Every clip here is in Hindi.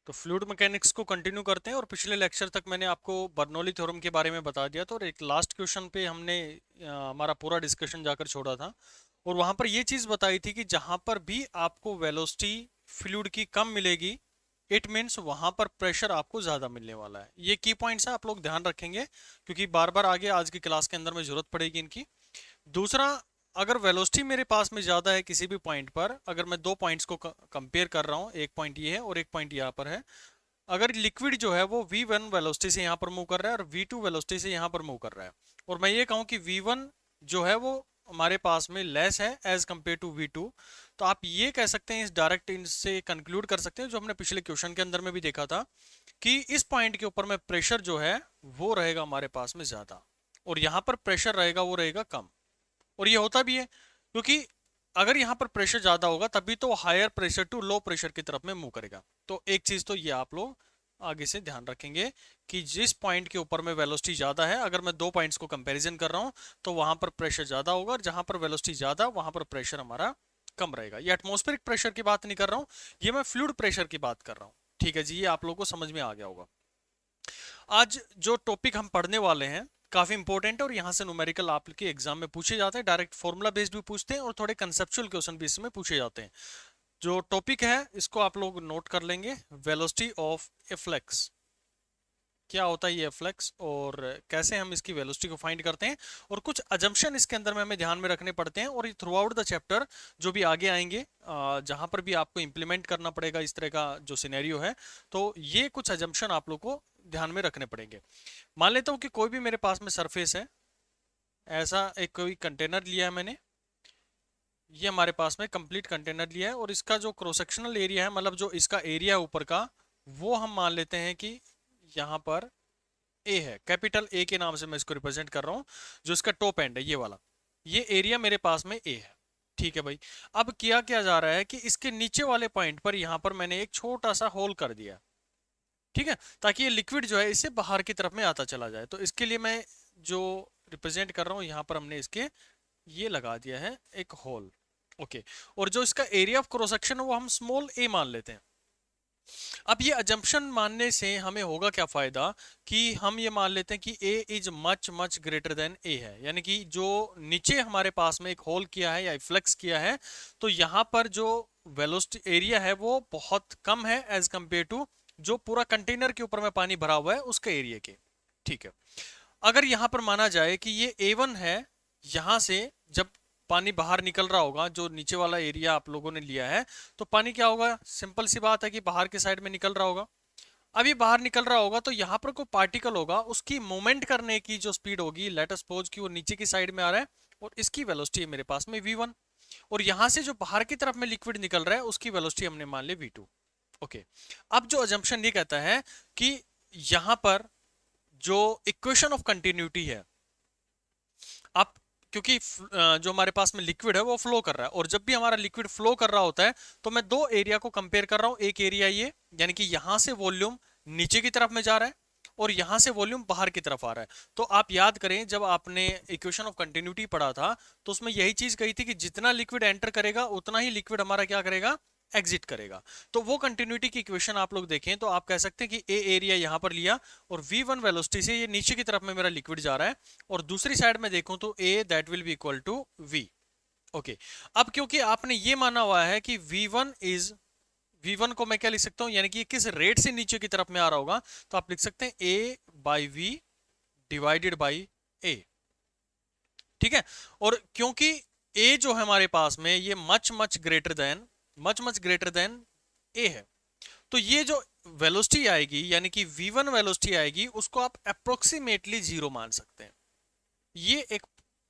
तो फ्लूइड मैकेनिक्स को कंटिन्यू करते हैं और पिछले लेक्चर तक मैंने आपको बर्नौली थ्योरम के बारे में बता दिया था और एक लास्ट क्वेश्चन पे हमने हमारा पूरा डिस्कशन जाकर छोड़ा था और वहां पर ये चीज बताई थी कि जहां पर भी आपको वेलोसिटी फ्लूइड की कम मिलेगी इट मीन्स वहां पर प्रेशर आपको ज्यादा मिलने वाला है। ये की पॉइंट्स है, आप लोग ध्यान रखेंगे क्योंकि बार बार आगे आज की क्लास के अंदर में जरूरत पड़ेगी इनकी। दूसरा, अगर वेलोसिटी मेरे पास में ज्यादा है किसी भी पॉइंट पर, अगर मैं दो पॉइंट्स को कंपेयर कर रहा हूँ, एक पॉइंट ये है और एक पॉइंट यहाँ पर है, अगर लिक्विड जो है वो v1 वेलोसिटी से यहाँ पर मूव कर रहा है और v2 वेलोसिटी से यहाँ पर मूव कर रहा है और मैं ये कहूँ कि v1 जो है वो हमारे पास में लेस है एज कंपेयर टू v2, तो आप ये कह सकते हैं, इस डायरेक्ट इनसे कंक्लूड कर सकते हैं जो हमने पिछले क्वेश्चन के अंदर में भी देखा था कि इस पॉइंट के ऊपर में प्रेशर जो है वो रहेगा हमारे पास में ज्यादा और यहाँ पर प्रेशर रहेगा वो रहेगा कम। और ये होता भी है क्योंकि अगर यहाँ पर प्रेशर ज्यादा होगा तभी तो higher pressure to low pressure की तरफ में मूव करेगा। तो एक चीज तो ये आप लोग आगे से ध्यान रखेंगे कि जिस पॉइंट के ऊपर में वेलोसिटी ज्यादा है, अगर मैं दो पॉइंट्स को कंपैरिजन कर रहा हूं तो वहां पर प्रेशर ज्यादा होगा और जहां पर वेलोसिटी ज्यादा वहां पर प्रेशर हमारा कम रहेगा। ये एटमॉस्फेरिक प्रेशर की बात नहीं कर रहा हूं, ये मैं फ्लूइड प्रेशर की बात कर रहा हूं। ठीक है जी, ये आप लोगों को समझ में आ गया होगा। आज जो टॉपिक हम पढ़ने वाले हैं काफी इंपॉर्टेंट है और यहाँ से न्यूमेरिकल आपके एग्जाम में पूछे जाते हैं, डायरेक्ट फॉर्मूला बेस्ड भी पूछते हैं और थोड़े कंसेप्चुअल क्वेश्चन भी इसमें पूछे जाते हैं। जो टॉपिक है इसको आप लोग नोट कर लेंगे, वेलोसिटी ऑफ ए फ्लेक्स। क्या होता है ये फ्लेक्स और कैसे हम इसकी वेलोसिटी को फाइंड करते हैं और कुछ अजम्पशन इसके अंदर में हमें ध्यान में रखने पड़ते हैं और ये थ्रू आउट द चैप्टर जो भी आगे आएंगे जहां पर भी आपको इंप्लीमेंट करना पड़ेगा इस तरह का जो सिनेरियो है, तो ये कुछ अजम्पशन आप लोग को ध्यान में रखने पड़ेंगे। मान लेता हूँ कि कोई भी मेरे पास में सरफेस है, ऐसा एक कोई कंटेनर लिया है मैंने, ये हमारे पास में कंप्लीट कंटेनर लिया है और इसका जो क्रॉस सेक्शनल एरिया है, मतलब जो इसका एरिया है ऊपर का, वो हम मान लेते हैं कि यहाँ पर ए है, कैपिटल ए के नाम से मैं इसको रिप्रेजेंट कर रहा हूँ। जो इसका टॉप एंड है ये वाला, ये एरिया मेरे पास में ए है। ठीक है भाई, अब किया क्या जा रहा है कि इसके नीचे वाले पॉइंट पर यहाँ पर मैंने एक छोटा सा होल कर दिया। ठीक है, ताकि ये लिक्विड जो है इसे बाहर की तरफ में आता चला जाए। तो इसके लिए मैं जो रिप्रेजेंट कर रहा हूँ यहाँ पर हमने इसके ये लगा दिया है एक होल। ओके, और जो इसका एरिया ऑफ क्रॉस सेक्शन है वो हम स्मॉल ए मान लेते हैं। अब ये अजम्पशन मानने से हमें होगा क्या फायदा कि हम ये मान लेते हैं कि A is much much greater than A है, यानी कि जो नीचे हमारे पास में एक होल किया है या फ्लेक्स किया है तो यहाँ पर जो वेलोसिटी एरिया है वो बहुत कम है एज कंपेयर टू जो पूरा कंटेनर के ऊपर में पानी भरा हुआ है उसका एरिया के। ठीक है, अगर यहां पर माना जाए कि ये A1 है, यहां से जब पानी बाहर निकल रहा होगा, जो नीचे वाला एरिया आप लोगों ने लिया है, तो पानी क्या होगा, सिंपल सी बात है कि बाहर के साइड में निकल रहा होगा। अब ये बाहर निकल रहा होगा तो यहाँ पर कोई पार्टिकल होगा, उसकी मूवमेंट करने की जो स्पीड होगी, लेट अस सपोज कि वो नीचे की साइड में आ रहा है और इसकी वेलोसिटी है मेरे पास में v1 और यहाँ से जो बाहर की तरफ में लिक्विड निकल रहा है उसकी वेलोसिटी हमने मान ली v2। ओके, अब जो अजम्पशन ये कहता है कि यहाँ पर जो इक्वेशन ऑफ कंटिन्यूटी है, आप क्योंकि जो हमारे पास में लिक्विड है वो फ्लो कर रहा है और जब भी हमारा लिक्विड फ्लो कर रहा होता है तो मैं दो एरिया को कंपेयर कर रहा हूं। एक एरिया ये, यानी कि यहां से वॉल्यूम नीचे की तरफ में जा रहा है और यहां से वॉल्यूम बाहर की तरफ आ रहा है। तो आप याद करें जब आपने इक्वेशन ऑफ कंटिन्यूटी पढ़ा था तो उसमें यही चीज कही थी कि जितना लिक्विड एंटर करेगा उतना ही लिक्विड हमारा क्या करेगा, एग्जिट करेगा। तो वो कंटिन्यूटी की इक्वेशन आप लोग देखें तो आप कह सकते हैं कि ए एरिया यहां पर लिया और v1 वेलोसिटी से ये नीचे की तरफ में मेरा लिक्विड जा रहा है और दूसरी साइड में देखूं तो a that will be equal to v। Okay, अब क्योंकि आपने ये माना हुआ है कि v1 को मैं क्या लिख सकता हूं, यानी कि किस रेट से नीचे की तरफ में आ रहा होगा, तो आप लिख सकते हैं a by V divided by a। ठीक है, और क्योंकि a जो है हमारे पास में ये मच ग्रेटर देन ए है, तो ये जो वेलोसिटी आएगी यानी कि v1 वेलोसिटी आएगी उसको आप अप्रोक्सीमेटली जीरो मान सकते हैं। ये एक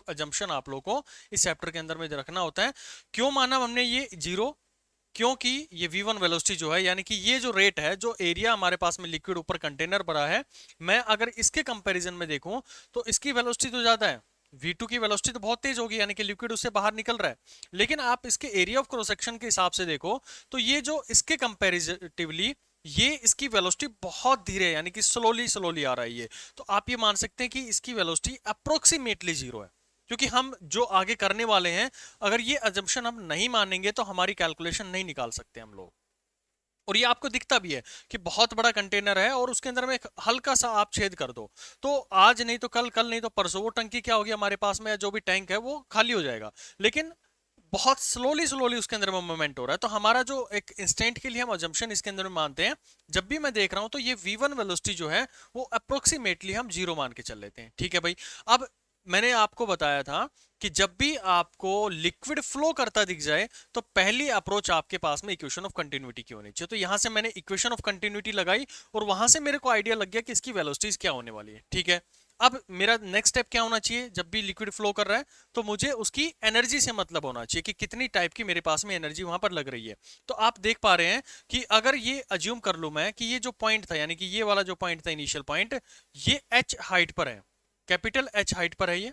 अजम्पशन आप लोगों को इस चैप्टर के अंदर में रखना होता है। क्यों माना हमने ये जीरो, क्योंकि ये v1 वेलोसिटी जो है, यानी कि ये जो रेट है, जो एरिया हमारे पास में लिक्विड ऊपर कंटेनर भरा है, मैं अगर इसके कंपैरिजन में देखूं तो इसकी वेलोसिटी तो ज्यादा है, v2 की वेलोसिटी तो बहुत तेज होगी, यानी कि लिक्विड उससे बाहर निकल रहा है। लेकिन आप इसके एरिया ऑफ क्रॉस सेक्शन के हिसाब से देखो तो ये जो इसके कंपैरेटिवली ये इसकी वेलोसिटी बहुत धीरे है, यानी कि स्लोली स्लोली आ रहा है ये। तो आप ये मान सकते हैं कि इसकी वेलोसिटी अप्रोक्सीमेटली जीरो है, क्योंकि हम जो आगे करने वाले हैं, अगर ये अजम्पशन हम नहीं मानेंगे तो हमारी कैलकुलेशन नहीं निकाल सकते हम लोग। और ये आपको दिखता भी है कि बहुत बड़ा कंटेनर है और उसके अंदर में एक हल्का सा आप छेद कर दो, तो आज नहीं तो कल, कल नहीं तो परसों वो टंकी क्या होगी हमारे पास में, या जो भी टैंक है वो खाली हो जाएगा। लेकिन बहुत स्लोली स्लोली उसके अंदर में मूवमेंट हो रहा है। तो हमारा जो एक इंस्टेंट के लिए हम अजम्पशन इसके अंदर में मानते हैं, जब भी मैं देख रहा हूं तो ये v1 वेलोसिटी जो है वो अप्रोक्सीमेटली हम जीरो मान के चल लेते हैं। ठीक है भाई। अब मैंने आपको बताया था कि जब भी आपको लिक्विड फ्लो करता दिख जाए तो पहली अप्रोच आपके पास में इक्वेशन ऑफ कंटिन्यूटी की होनी चाहिए। तो यहां से मैंने इक्वेशन ऑफ कंटिन्यूटी लगाई और वहां से मेरे को आइडिया लग गया कि इसकी वेलोसिटीज क्या होने वाली है। ठीक है। अब मेरा नेक्स्ट स्टेप क्या होना चाहिए, जब भी लिक्विड फ्लो कर रहा है तो मुझे उसकी एनर्जी से मतलब होना चाहिए कि कितनी टाइप की मेरे पास में एनर्जी वहां पर लग रही है। तो आप देख पा रहे हैं कि अगर ये अज्यूम कर लूं मैं कि ये जो पॉइंट था, यानी कि ये वाला जो पॉइंट था इनिशियल पॉइंट, ये एच हाइट पर है, कैपिटल एच हाइट पर है ये।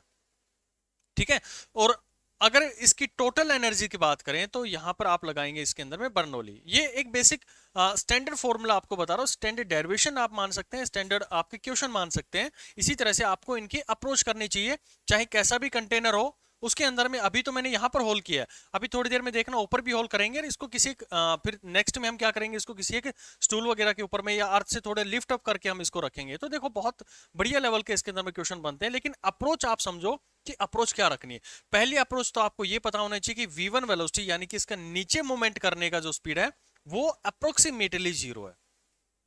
ठीक है। और अगर इसकी टोटल एनर्जी की बात करें तो यहां पर आप लगाएंगे इसके अंदर में बर्नौली। ये एक बेसिक स्टैंडर्ड फॉर्मूला आपको बता रहा हूं, स्टैंडर्ड डेरिवेशन आप मान सकते हैं, स्टैंडर्ड आपके क्वेश्चन मान सकते हैं। इसी तरह से आपको इनकी अप्रोच करनी चाहिए, चाहे कैसा भी कंटेनर हो उसके अंदर में। अभी तो मैंने यहां पर होल किया है, अभी थोड़ी देर में देखना ऊपर भी होल करेंगे और इसको किसी फिर नेक्स्ट में हम क्या करेंगे, इसको किसी एक स्टूल वगैरह के ऊपर में या अर्थ से थोड़े लिफ्ट अप करके हम इसको रखेंगे। तो देखो बहुत बढ़िया लेवल के इसके अंदर में क्वेश्चन बनते हैं। लेकिन अप्रोच आप समझो कि अप्रोच क्या रखनी है। पहली अप्रोच तो आपको ये पता होना चाहिए कि v1 वेलोसिटी यानी कि इसका नीचे मूवमेंट करने का जो स्पीड है वो अप्रोक्सीमेटली जीरो है,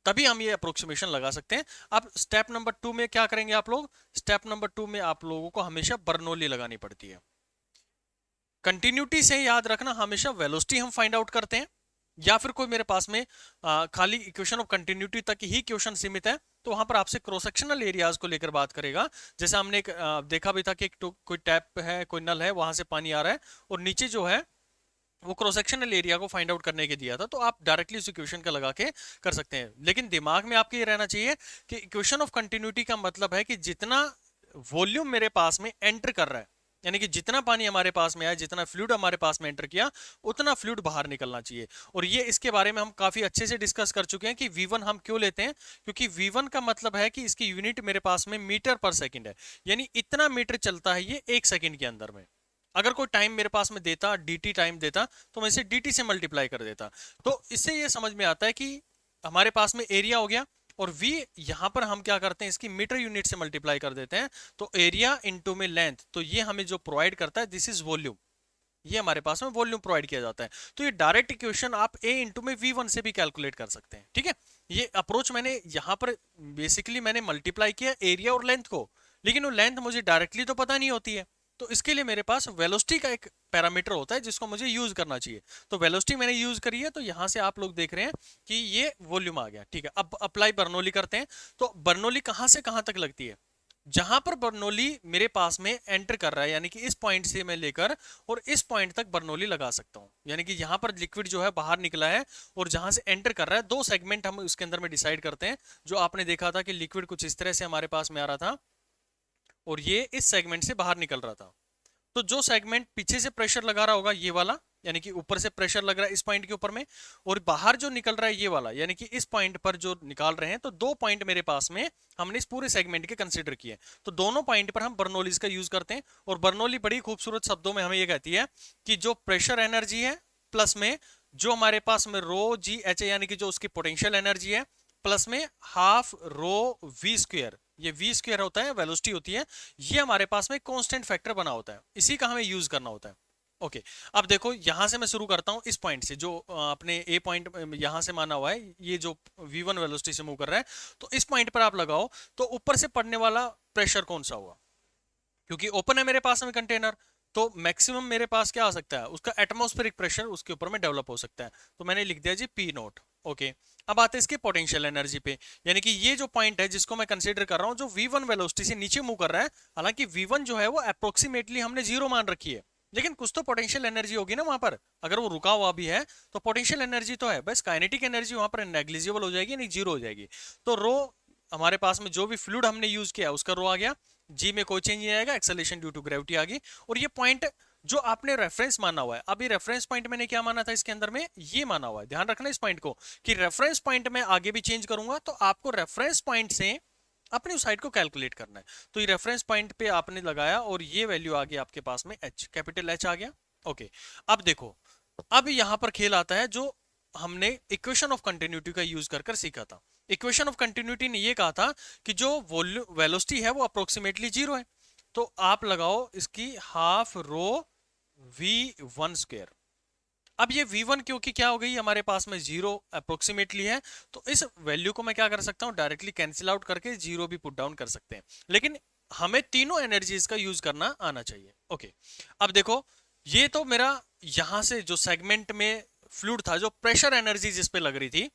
तभी हम ये अप्रोक्सीमेशन लगा सकते हैं। अब स्टेप नंबर 2 में क्या करेंगे आप लोग, स्टेप नंबर 2 में आप लोगों को हमेशा बर्नौली लगानी पड़ती है। कंटिन्यूटी से याद रखना, हमेशा वेलोसिटी हम फाइंड आउट करते हैं, या फिर कोई मेरे पास में खाली इक्वेशन ऑफ कंटिन्यूटी तक ही क्वेश्चन सीमित है तो वहां पर आपसे क्रॉस सेक्शनल एरियाज को लेकर बात करेगा। जैसे हमने एक देखा भी था कि एक कोई टैप है, कोई नल है, वहां से पानी आ रहा है और नीचे जो है वो क्रॉस सेक्शनल एरिया को फाइंड आउट करने के दिया था, तो आप डायरेक्टली उस इक्वेशन का लगा के कर सकते हैं। लेकिन दिमाग में आपके ये रहना चाहिए कि इक्वेशन ऑफ कंटिन्यूटी का मतलब है कि जितना वॉल्यूम मेरे पास में एंटर कर रहा है, यानी कि जितना पानी हमारे पास में आया, जितना फ्लूइड हमारे पास में एंटर किया, उतना फ्लूइड बाहर निकलना चाहिए। और ये इसके बारे में हम काफी अच्छे से डिस्कस कर चुके हैं कि v1 हम क्यों लेते हैं, क्योंकि v1 का मतलब है कि इसकी यूनिट मेरे पास में मीटर पर सेकंड है, यानी इतना मीटर चलता है ये एक सेकंड के अंदर में। अगर कोई टाइम मेरे पास में देता, dt टाइम देता, तो मैं इसे dt से मल्टीप्लाई कर देता। तो इससे ये समझ में आता है कि हमारे पास में एरिया हो गया और v यहां पर हम क्या करते हैं, इसकी मीटर यूनिट से मल्टीप्लाई कर देते हैं, तो एरिया इनटू में लेंथ, तो ये हमें जो प्रोवाइड करता है दिस इज वॉल्यूम, ये हमारे पास में वॉल्यूम प्रोवाइड किया जाता है। तो ये डायरेक्ट इक्वेशन आप a इंटू में v1 से भी कैलकुलेट कर सकते हैं। ठीक है। ये अप्रोच मैंने यहां पर बेसिकली मैंने मल्टीप्लाई किया एरिया और लेंथ को, लेकिन वो लेंथ मुझे डायरेक्टली तो पता नहीं होती है, तो इसके लिए मेरे पास वेलोसिटी का एक पैरामीटर होता है जिसको मुझे यूज करना चाहिए। तो वेलोसिटी मैंने यूज करी है, तो यहां से आप लोग देख रहे हैं कि ये वॉल्यूम आ गया। ठीक है। अब अप्लाई बर्नौली करते हैं। तो बर्नौली कहां से कहां तक लगती है, जहां पर बर्नौली मेरे पास में एंटर कर रहा है, यानी कि इस पॉइंट से मैं लेकर और इस पॉइंट तक बर्नौली लगा सकता हूं। यानी कि यहां पर लिक्विड जो है बाहर निकला है और जहां से एंटर कर रहा है, दो सेगमेंट हम उसके अंदर में डिसाइड करते हैं। जो आपने देखा था कि लिक्विड कुछ इस तरह से हमारे पास में आ रहा था और ये इस सेगमेंट से बाहर निकल रहा था। तो जो सेगमेंट पीछे से प्रेशर लगा रहा होगा ये वाला, यानी कि ऊपर से प्रेशर लग रहा है इस पॉइंट के ऊपर में, और बाहर जो निकल रहा है ये वाला, यानी कि इस पॉइंट पर जो निकाल रहे हैं, तो दो पॉइंट मेरे पास में हमने इस पूरे सेगमेंट के कंसीडर किए। तो दोनों पॉइंट पर हम बर्नौलीज का यूज करते हैं। और बर्नौली बड़ी खूबसूरत शब्दों में हमें ये कहती है कि जो प्रेशर एनर्जी है प्लस में जो हमारे पास में रो जी एच ए, यानी कि जो उसकी पोटेंशियल एनर्जी है, प्लस में हाफ रो वी स्क्वायर, ये वी स्क्वायर होता है, वेलोसिटी होती है, ये हमारे पास में कांस्टेंट फैक्टर बना होता है, इसी का हमें यूज करना होता है। ओके। अब देखो यहां से मैं शुरू करता हूं इस पॉइंट से, जो अपने ए पॉइंट यहां से माना हुआ है, ये जो v1 वेलोसिटी से मूव कर रहा है, तो इस पॉइंट पर आप लगाओ तो ऊपर से पड़ने वाला प्रेशर कौन सा होगा, क्योंकि ओपन है मेरे पास में कंटेनर, तो मैक्सिमम मेरे पास क्या आ सकता है, उसका एटमॉस्फेरिक प्रेशर उसके ऊपर में डेवलप हो सकता है। तो मैंने लिख दिया जी पी नोट। ओके। अब आते हैं इसके पोटेंशियल एनर्जी पे, यानी कि ये जो पॉइंट है जिसको मैं कंसीडर कर रहा हूं, जो v1 वेलोसिटी से नीचे मूव कर रहा है, हालांकि v1 जो है वो अप्रोक्सीमेटली हमने जीरो मान रखी है, लेकिन कुछ तो पोटेंशियल एनर्जी होगी ना वहां पर, अगर वो रुका हुआ भी है तो पोटेंशियल एनर्जी तो है, बस काइनेटिक एनर्जी वहां पर नेग्लिजिबल हो जाएगी, नहीं जीरो हो जाएगी। तो रो हमारे पास में जो भी फ्लूइड हमने यूज किया उसका रो आ गया, जी में कोई चेंज नहीं आएगा, एक्सेलरेशन ड्यू टू ग्रेविटी आ गई। और ये पॉइंट जो आपने रेफरेंस माना हुआ है, अब ये रेफरेंस पॉइंट मैंने क्या माना था इसके अंदर में, ये माना हुआ है, ध्यान रखना इस पॉइंट को कि रेफरेंस पॉइंट में आगे भी चेंज करूंगा तो आपको रेफरेंस पॉइंट से अपनी उस साइड को कैलकुलेट करना है। तो ये रेफरेंस पॉइंट पे आपने लगाया और ये वैल्यू आ गई आपके पास में एच, कैपिटल एच आ गया। ओके। अब देखो, अब यहां पर खेल आता है जो हमने इक्वेशन ऑफ कंटिन्यूटी का यूज कर कर सीखा था। इक्वेशन ऑफ कंटिन्यूटी ने ये कहा था कि जो वॉल्यूम वेलोसिटी है वो अप्रोक्सीमेटली जीरो है, तो आप लगाओ इसकी हाफ रो v1 स्क्वायर। अब ये v1 क्योंकि क्या हो गई हमारे पास में जीरो अप्रोक्सीमेटली है, तो इस वैल्यू को मैं क्या कर सकता हूं, डायरेक्टली कैंसिल आउट करके जीरो भी पुट डाउन कर सकते हैं, लेकिन हमें तीनों एनर्जीज का यूज करना आना चाहिए। ओके, अब देखो ये तो मेरा यहां से जो सेगमेंट में फ्लूइड था, जो प्रेशर एनर्जी जिस पे लग रही थी,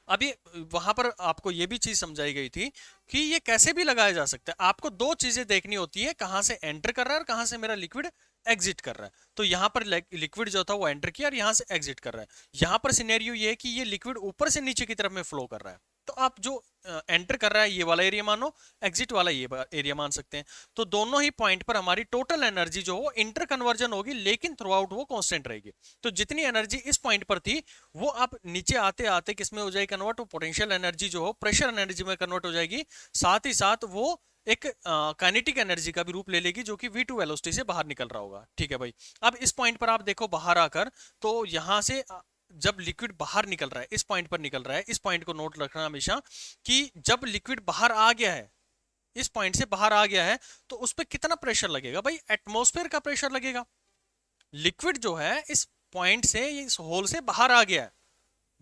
अभी वहां पर आपको ये भी चीज समझाई गई थी कि ये कैसे भी लगाया जा सकता है। आपको दो चीजें देखनी होती है, कहां से एंटर कर रहा है और कहां से मेरा लिक्विड एग्जिट कर रहा है। तो यहां पर लिक्विड जो था वो एंटर किया और यहां से एग्जिट कर रहा है। यहां पर सिनेरियो ये है कि ये लिक्विड ऊपर से नीचे की तरफ में फ्लो कर रहा है, तो आप जो एंटर कर रहा है ये वाला एरिया मानो, एग्जिट वाला ये एरिया मान सकते हैं। तो दोनों ही पॉइंट पर हमारी टोटल एनर्जी जो हो इंटर कन्वर्जन होगी, लेकिन थ्रू आउट वो कांस्टेंट रहेगी। तो जितनी एनर्जी इस पॉइंट पर थी वो आप नीचे आते आते किस में हो जाएगी कन्वर्ट, वो पोटेंशियल एनर्जी जो हो प्रेशर एनर्जी में कन्वर्ट हो जाएगी। साथ ही साथ वो एक काइनेटिक एनर्जी का भी रूप ले लेगी, जो कि v2 वेलोसिटी से बाहर निकल रहा होगा। ठीक है भाई, अब इस पॉइंट पर आप देखो बाहर आकर, तो यहां से जब लिक्विड बाहर निकल रहा है, इस पॉइंट पर निकल रहा है, इस पॉइंट को नोट रखना हमेशा कि जब लिक्विड बाहर आ गया है, इस पॉइंट से बाहर आ गया है, तो उस पर कितना प्रेशर लगेगा भाई, एटमॉस्फेयर का प्रेशर लगेगा। लिक्विड जो है इस पॉइंट से, इस होल से बाहर आ गया है,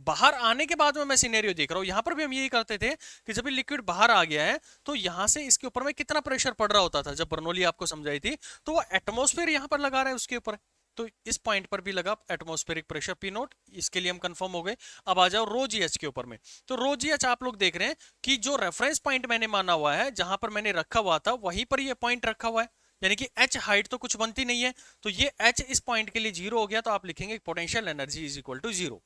बाहर आने के बाद में मैं सिनेरियो देख रहा हूं, यहां पर भी हम यही करते थे कि जब लिक्विड बाहर आ गया है तो यहां से इसके ऊपर में कितना प्रेशर पड़ रहा होता था, जब बर्नौली आपको समझाई थी, तो वो एटमॉस्फेयर यहां पर लगा रहा है उसके ऊपर, तो इस पॉइंट पर भी लगा एटमॉस्फेरिक प्रेशर पी नोट, इसके लिए हम कंफर्म हो गए। अब आ जाओ रो जी एच के ऊपर में, तो रो जी एच आप लोग देख रहे हैं कि जो रेफरेंस पॉइंट मैंने माना हुआ है, जहां पर मैंने रखा हुआ था वहीं पर ये पॉइंट रखा हुआ है, यानी कि एच हाइट तो कुछ बनती नहीं है, तो ये एच इस पॉइंट के लिए जीरो हो गया, तो आप लिखेंगे potential energy is equal to zero.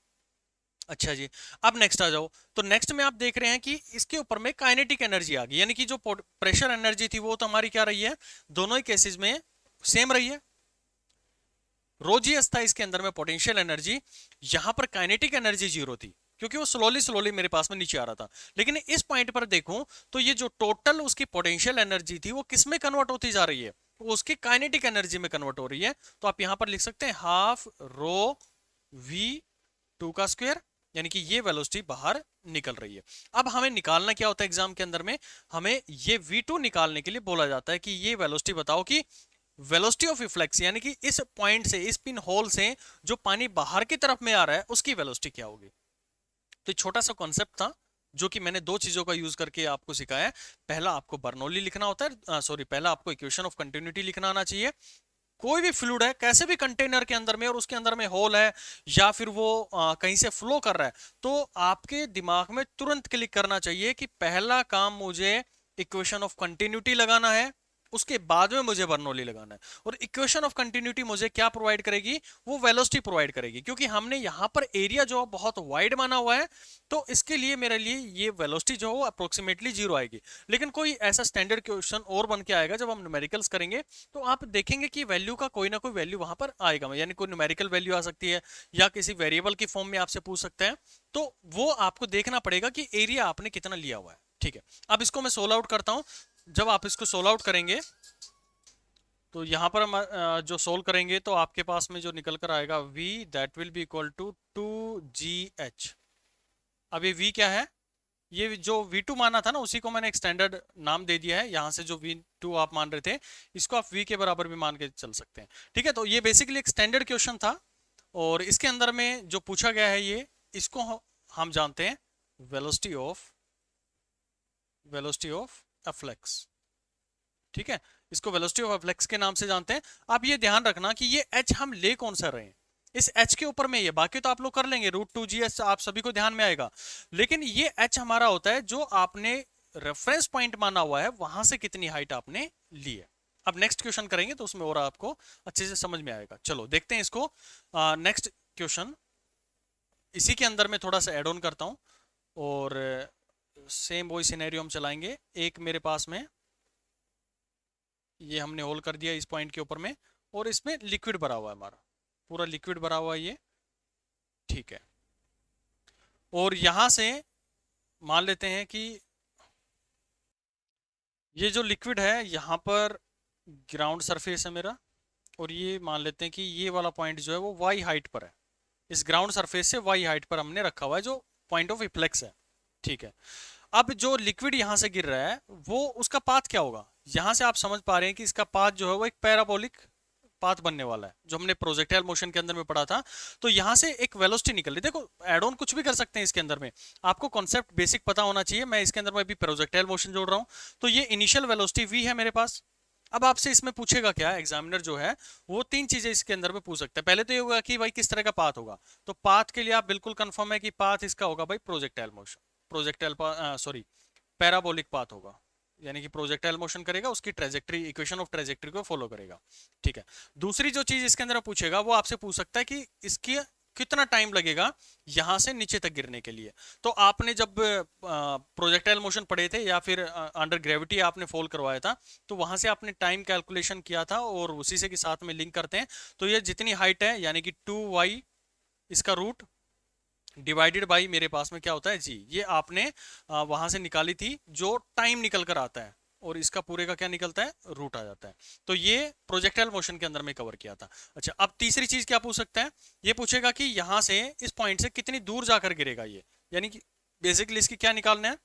अच्छा जी, अब नेक्स्ट आ जाओ, तो नेक्स्ट में आप देख रहे हैं कि इसके ऊपर में काइनेटिक एनर्जी आ गई, यानी कि जो प्रेशर एनर्जी थी वो तो हमारी क्या रही है, दोनों ही केसेस में सेम रही है। रोजीएस था इसके अंदर में पोटेंशियल एनर्जी, यहां पर काइनेटिक एनर्जी जीरो थी, क्योंकि वो स्लोली स्लोली मेरे पास में नीचे आ रहा था। लेकिन इस पॉइंट पर देखूं तो ये जो टोटल उसकी पोटेंशियल एनर्जी थी वो किस में कन्वर्ट होती जा रही है, वो उसकी काइनेटिक एनर्जी में कन्वर्ट हो रही है। तो आप यहां पर लिख सकते हैं हाफ रो v2 का स्क्वायर, यानी कि ये वेलोसिटी बाहर निकल रही है। अब हमें निकालना क्या होता है एग्जाम के अंदर में, हमें ये v2 निकालने के लिए बोला जाता है कि ये वेलोसिटी बताओ कि वेलोसिटी ऑफ रिफ्लेक्स, यानी कि इस पॉइंट से, इस पिन होल से जो पानी बाहर की तरफ में आ रहा है उसकी वेलोसिटी क्या होगी। तो छोटा सा कॉन्सेप्ट था जो कि मैंने दो चीजों का यूज करके आपको सिखाया। पहला आपको बर्नौली लिखना होता है, सॉरी पहला आपको इक्वेशन ऑफ कंटिन्यूटी लिखना आना चाहिए। कोई भी फ्लूइड है, कैसे भी कंटेनर के अंदर में, और उसके अंदर में होल है या फिर वो कहीं से फ्लो कर रहा है, तो आपके दिमाग में तुरंत क्लिक करना चाहिए कि पहला काम मुझे इक्वेशन ऑफ कंटिन्यूटी लगाना है, उसके बाद में मुझे बर्नौली लगाना है। और इक्वेशन ऑफ कंटिन्यूटी मुझे क्या प्रोवाइड करेगी, वो वेलोसिटी प्रोवाइड करेगी, क्योंकि हमने यहां पर एरिया जो बहुत वाइड माना हुआ है, तो इसके लिए मेरे लिए ये वेलोसिटी जो हो अप्रोक्सीमेटली जीरो आएगी। लेकिन कोई ऐसा स्टैंडर्ड क्वेश्चन और बन के आएगा जब हम न्यूमेरिकल्स करेंगे, तो आप देखेंगे कि वैल्यू का कोई ना कोई वैल्यू वहां पर आएगा, यानी कोई न्यूमेरिकल वैल्यू आ सकती है या किसी वेरिएबल की फॉर्म में आपसे पूछ सकते हैं, तो वो आपको देखना पड़ेगा कि एरिया आपने कितना लिया हुआ है। ठीक है, अब इसको मैं सोल्व आउट करता हूं। जब आप इसको सोल्व आउट करेंगे तो यहां पर हम जो सोल्व करेंगे तो आपके पास में जो निकल कर आएगा v that will be equal to 2gh। अब ये v क्या है, ये जो v2 माना था ना, उसी को मैंने एक स्टैंडर्ड नाम दे दिया है। यहां से जो v2 आप मान रहे थे, इसको आप v के बराबर भी मान के चल सकते हैं। ठीक है, तो ये बेसिकली एक स्टैंडर्ड क्वेश्चन था, और इसके अंदर में जो पूछा गया है ये, इसको हम जानते हैं वेलोसिटी ऑफ एफ्लेक्स। ठीक है, इसको वेलोसिटी ऑफ फ्लेक्स के नाम से जानते हैं। आप ये ध्यान रखना कि ये h हम ले कौन सा रहे हैं, इस h के ऊपर में, ये बाकी तो आप लोग कर लेंगे, √2gs आप सभी को ध्यान में आएगा, लेकिन ये h हमारा होता है जो आपने रेफरेंस पॉइंट माना हुआ है, वहां से कितनी हाइट आपने ली है। अब नेक्स्ट क्वेश्चन करेंगे तो उसमें और आपको अच्छे से समझ में आएगा। चलो देखते हैं इसको। नेक्स्ट क्वेश्चन इसी के अंदर में थोड़ा सा एड ऑन करता हूं, और सेम वही सिनेरियो हम चलाएंगे। एक मेरे पास में ये हमने होल कर दिया इस पॉइंट के ऊपर में, और इसमें लिक्विड भरा हुआ है, हमारा पूरा लिक्विड भरा हुआ है ये। ठीक है, और यहां से मान लेते हैं कि ये जो लिक्विड है यहां पर ग्राउंड सरफेस है मेरा, और ये मान लेते हैं कि ये वाला पॉइंट जो है वो y हाइट पर है। इस ग्राउंड सरफेस से y हाइट पर हमने रखा हुआ है, जो पॉइंट ऑफ इफ्लेक्स है। ठीक है, अब जो लिक्विड यहां से गिर रहा है वो उसका पाथ क्या होगा, यहां से आप समझ पा रहे हैं कि इसका पाथ जो है वो एक पैराबोलिक पाथ बनने वाला है, जो हमने प्रोजेक्टाइल मोशन के अंदर में पढ़ा था। तो यहां से एक वेलोसिटी निकल रही है। देखो एड ऑन कुछ भी कर सकते हैं इसके अंदर में, आपको कॉन्सेप्ट बेसिक पता होना चाहिए। मैं इसके अंदर में अभी प्रोजेक्टाइल मोशन जोड़ रहा हूं, तो ये इनिशियल वेलोसिटी v है मेरे पास। अब आपसे इसमें पूछेगा क्या, एग्जामिनर जो है वो तीन चीजें इसके अंदर में पूछ सकता है। पहले तो ये होगा कि भाई किस तरह का पाथ होगा, तो पाथ के लिए आप बिल्कुल कंफर्म है कि पाथ इसका होगा भाई projectile motion, projectile sorry parabolic path होगा, यानी कि प्रोजेक्टाइल मोशन करेगा, उसकी ट्रेजेक्टरी, इक्वेशन ऑफ ट्रेजेक्टरी को फॉलो करेगा। ठीक है, दूसरी जो चीज इसके अंदर पूछेगा वो आपसे पूछ सकता है कि इसकी कितना टाइम लगेगा यहां से नीचे तक गिरने के लिए। तो आपने जब प्रोजेक्टाइल मोशन पढ़े थे या फिर अंडर ग्रेविटी आपने फॉल करवाया था, तो वहां से आपने टाइम कैलकुलेशन किया था और उसी से के साथ में लिंक करते हैं। तो ये जितनी हाइट है यानी कि 2y इसका रूट डिवाइडेड बाई मेरे पास में क्या होता है जी, ये आपने वहां से निकाली थी, जो टाइम निकल कर आता है और इसका पूरे का क्या निकलता है, रूट आ जाता है। तो ये प्रोजेक्टाइल मोशन के अंदर में कवर किया था। अच्छा, अब तीसरी चीज क्या पूछ सकता है, ये पूछेगा कि यहां से इस पॉइंट से कितनी दूर जाकर गिरेगा ये, यानी कि बेसिकली इसकी क्या निकालना है,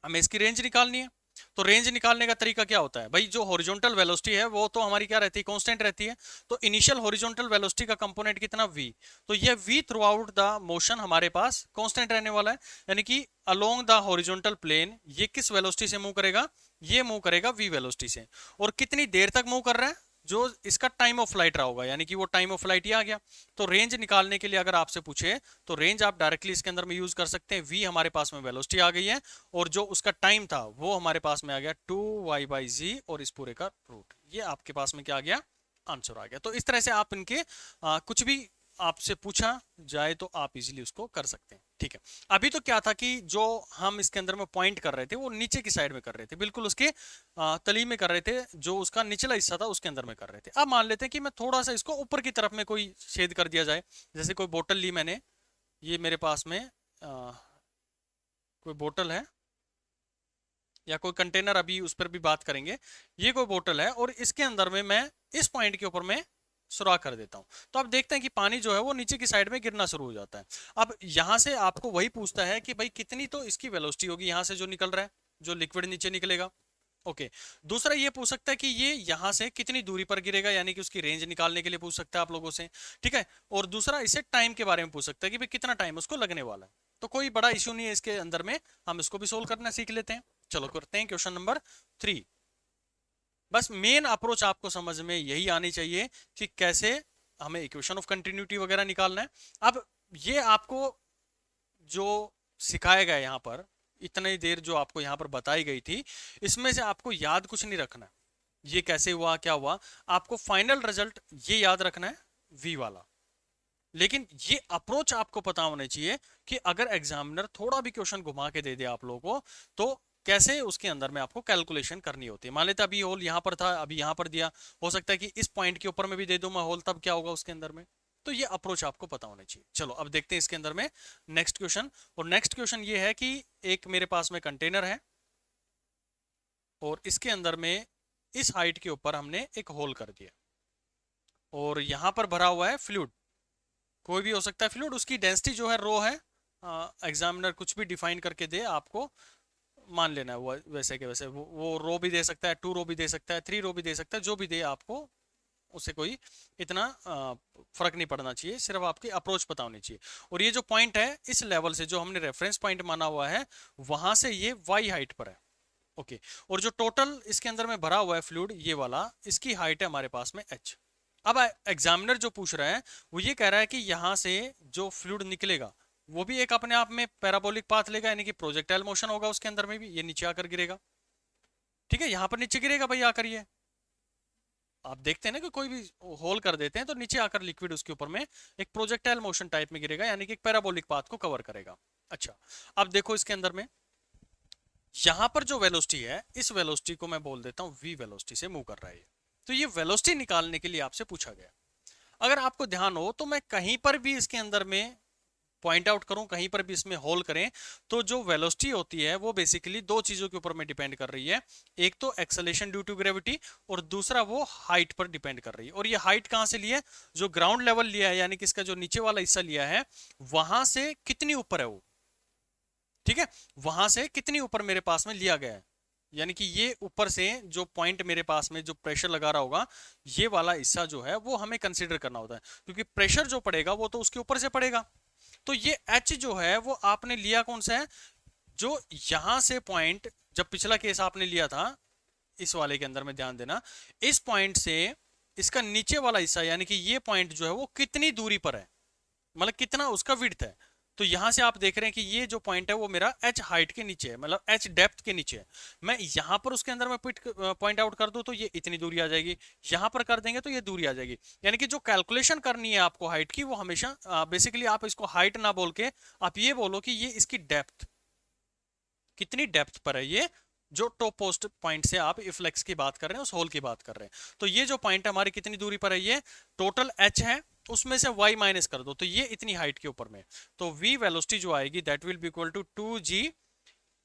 हमें इसकी रेंज निकालनी है। तो रेंज निकालने का तरीका क्या होता है भाई, जो हॉरिजॉन्टल वेलोसिटी है वो तो हमारी क्या रहती है, कांस्टेंट रहती है। तो इनिशियल हॉरिजॉन्टल वेलोसिटी का कंपोनेंट कितना v, तो ये v through out the motion हमारे पास कांस्टेंट रहने वाला है, यानी कि अलोंग द हॉरिजॉन्टल प्लेन ये किस वेलोसिटी से मूव करेगा, ये मूव करेगा v वेलोसिटी से। और कितनी देर तक मूव कर रहा है, जो इसका टाइम ऑफ फ्लाइट रहा होगा, यानी कि वो टाइम ऑफ फ्लाइट ही आ गया। तो रेंज निकालने के लिए अगर आपसे पूछे तो रेंज आप डायरेक्टली इसके अंदर में यूज कर सकते हैं। v हमारे पास में वेलोसिटी आ गई है और जो उसका टाइम था वो हमारे पास में आ गया 2y/z और इस पूरे का रूट, ये आपके पास में क्या आ गया, आंसर आ गया। तो इस तरह से आप इनके कुछ भी आपसे पूछा जाए तो आप इजीली उसको कर सकते हैं। ठीक है, अभी तो क्या था कि जो हम इसके अंदर में पॉइंट कर रहे थे वो नीचे की साइड में कर रहे थे, बिल्कुल उसके तली में कर रहे थे, जो उसका निचला हिस्सा था उसके अंदर में कर रहे थे। अब मान लेते हैं कि मैं थोड़ा सा इसको ऊपर की तरफ में कोई छेद कर दिया जाए, जैसे कोई बोतल ली मैंने, ये मेरे पास में कोई बोतल है या कोई कंटेनर, अभी उस पर भी बात करेंगे। ये कोई बोतल है और इसके अंदर में मैं इस पॉइंट के ऊपर मैं सुराख कर देता हूं, तो आप देखते हैं कि पानी जो है वो नीचे की साइड में गिरना शुरू हो जाता है। अब यहां से आपको वही पूछता है कि भाई कितनी तो इसकी वेलोसिटी होगी यहां से जो निकल रहा है, जो लिक्विड नीचे निकलेगा। ओके, दूसरा ये पूछ सकता है कि ये यहां से कितनी दूरी पर गिरेगा, यानी कि उसकी रेंज निकालने के लिए पूछ सकता है आप लोगों से। ठीक है, और दूसरा इसे टाइम के बारे में पूछ सकता है कि भाई कितना टाइम उसको लगने वाला है। तो कोई बड़ा इश्यू नहीं है इसके अंदर में, हम इसको भी सोल्व करना सीख लेते हैं। चलो करते हैं क्वेश्चन नंबर 3। बस मेन अप्रोच आपको समझ में यही आनी चाहिए कि कैसे हमें इक्वेशन ऑफ कंटिन्यूटी वगैरह निकालना है। अब ये आपको जो सिखाया गया यहाँ पर, इतनी देर जो आपको यहाँ पर बताई गई थी, इसमें से आपको याद कुछ नहीं रखना है, ये कैसे हुआ क्या हुआ, आपको फाइनल रिजल्ट ये याद रखना है v वाला। लेकिन ये अप्रोच आपको पता होना चाहिए कि अगर एग्जामिनर थोड़ा भी क्वेश्चन घुमा के दे दे आप लोगों को, तो कैसे उसके अंदर में आपको कैलकुलेशन करनी होती है। मान लेते अभी होल यहाँ पर था, अभी यहाँ पर दिया, हो सकता है कि इस पॉइंट के ऊपर में भी दे दूं मैं होल, तब क्या होगा उसके अंदर में। तो ये अप्रोच आपको पता होना चाहिए। चलो अब देखते हैं इसके अंदर में नेक्स्ट क्वेश्चन। और नेक्स्ट क्वेश्चन ये है कि एक मेरे पास में कंटेनर है और इसके अंदर में इस हाइट के ऊपर हमने एक होल कर दिया और यहां पर भरा हुआ है फ्लूइड, कोई भी हो सकता है फ्लूइड, उसकी डेंसिटी जो है रो है, एग्जामिनर कुछ भी डिफाइन करके दे आपको मान लेना है वो वैसे के वैसे, वो रो भी दे सकता है, 2 रो भी दे सकता है, 3 रो भी दे सकता है, जो भी दे आपको उससे कोई इतना फर्क नहीं पड़ना चाहिए, सिर्फ आपकी अप्रोच पता होनी चाहिए। और ये जो पॉइंट है इस लेवल से जो हमने रेफरेंस पॉइंट माना हुआ है वहां से ये वाई हाइट पर है। ओके, और जो टोटल इसके अंदर में भरा हुआ है फ्लूइड ये वाला, इसकी हाइट है हमारे पास में h। अब एग्जामिनर जो पूछ रहा है वो ये कह रहा है कि यहां से जो फ्लूइड निकलेगा वो भी एक अपने आप में पैराबोलिक पाथ लेगा, यानी कि प्रोजेक्टाइल मोशन होगा उसके अंदर में भी, ये नीचे आकर गिरेगा। ठीक है, यहां पर नीचे गिरेगा भाई आकर, ये आप देखते हैं ना कि कोई भी होल कर देते हैं तो नीचे आकर लिक्विड उसके ऊपर में एक प्रोजेक्टाइल मोशन टाइप में गिरेगा, यानी कि एक पैराबोलिक पाथ को कवर करेगा। अच्छा, अब देखो इसके अंदर में यहां पर जो वेलोसिटी है इस वेलोसिटी को मैं बोल देता हूं v वेलोसिटी से मूव कर रहा है। तो ये वेलोसिटी निकालने के लिए आपसे पूछा गया। अगर आपको ध्यान हो तो मैं कहीं पर भी इसके अंदर में पॉइंट आउट करूं, कहीं पर भी इसमें होल करें, तो जो वेलोसिटी होती है वो बेसिकली दो चीजों के ऊपर में डिपेंड कर रही है। एक तो एक्सेलेरेशन ड्यू टू ग्रेविटी, और दूसरा वो हाइट पर डिपेंड कर रही है। और ये हाइट कहां से लिया है? जो ग्राउंड लेवल लिया है, यानी कि इसका जो नीचे वाला हिस्सा लिया है, वहां से कितनी ऊपर है वो, ठीक है, वहां से कितनी ऊपर मेरे पास में लिया गया है। यानी कि ये ऊपर से जो पॉइंट मेरे पास में जो प्रेशर लगा रहा होगा, ये वाला हिस्सा जो है वो हमें कंसीडर करना होता है, क्योंकि प्रेशर जो पड़ेगा वो तो उसके ऊपर से पड़ेगा। तो ये एच जो है वो आपने लिया कौन सा है? जो यहां से पॉइंट, जब पिछला केस आपने लिया था इस वाले के अंदर में ध्यान देना, इस पॉइंट से इसका नीचे वाला हिस्सा, यानी कि ये पॉइंट जो है वो कितनी दूरी पर है, मतलब कितना उसका विड्थ है। तो यहां से आप देख रहे हैं कि ये जो पॉइंट है वो मेरा एच हाइट के नीचे है, मतलब एच डेप्थ के नीचे है। मैं यहां पर उसके अंदर में पॉइंट आउट कर दूं तो ये इतनी दूरी आ जाएगी, यहां पर कर देंगे तो ये दूरी आ जाएगी। यानी कि जो कैलकुलेशन करनी है आपको हाइट की, वो हमेशा बेसिकली आप इसको हाइट ना बोल के आप ये बोलो कि ये इसकी डेप्थ, कितनी डेप्थ पर है ये, जो टॉप पोस्ट पॉइंट से आप इफ्लेक्स की बात कर रहे हैं, उस होल की बात कर रहे हैं। तो ये जो पॉइंट है हमारी कितनी दूरी पर है, ये टोटल एच है, उसमें से y माइनस कर दो तो ये इतनी हाइट के ऊपर में। तो v वेलोसिटी जो आएगी that will be equal to 2g,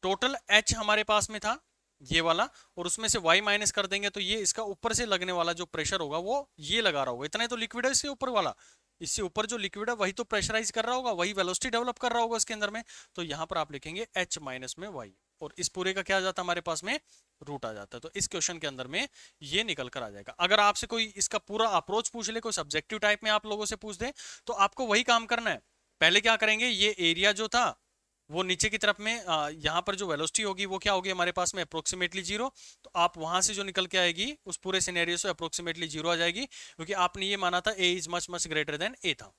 total h हमारे पास में था ये वाला, और उसमें से y माइनस कर देंगे तो ये इसका ऊपर से लगने वाला जो प्रेशर होगा वो ये लगा रहा होगा। इतना ही तो लिक्विड है इससे ऊपर वाला, इससे ऊपर जो लिक्विड है वही तो प्रेशराइज कर रहा होगा, वही वेलोसिटी डेवलप कर रहा होगा इसके अंदर में। तो यहां पर आप लिखेंगे h माइनस में y, और इस पूरे का क्या आ जाता है हमारे पास में, रूट आ जाता है। तो इस क्वेश्चन के अंदर में ये निकल कर आ जाएगा। अगर आपसे कोई इसका पूरा अप्रोच पूछ ले, कोई सब्जेक्टिव टाइप में आप लोगों से पूछ दे, तो आपको वही काम करना है। पहले क्या करेंगे, ये एरिया जो था वो नीचे की तरफ में यहाँ पर जो वेलोसिटी होगी वो क्या होगी हमारे पास में, अप्रोक्सीमेटली जीरो। तो आप वहां से जो निकल के आएगी उस पूरे सिनेरियो से अप्रोक्सीमेटली जीरो आ जाएगी, क्योंकि आपने ये माना था A is much much greater than A था।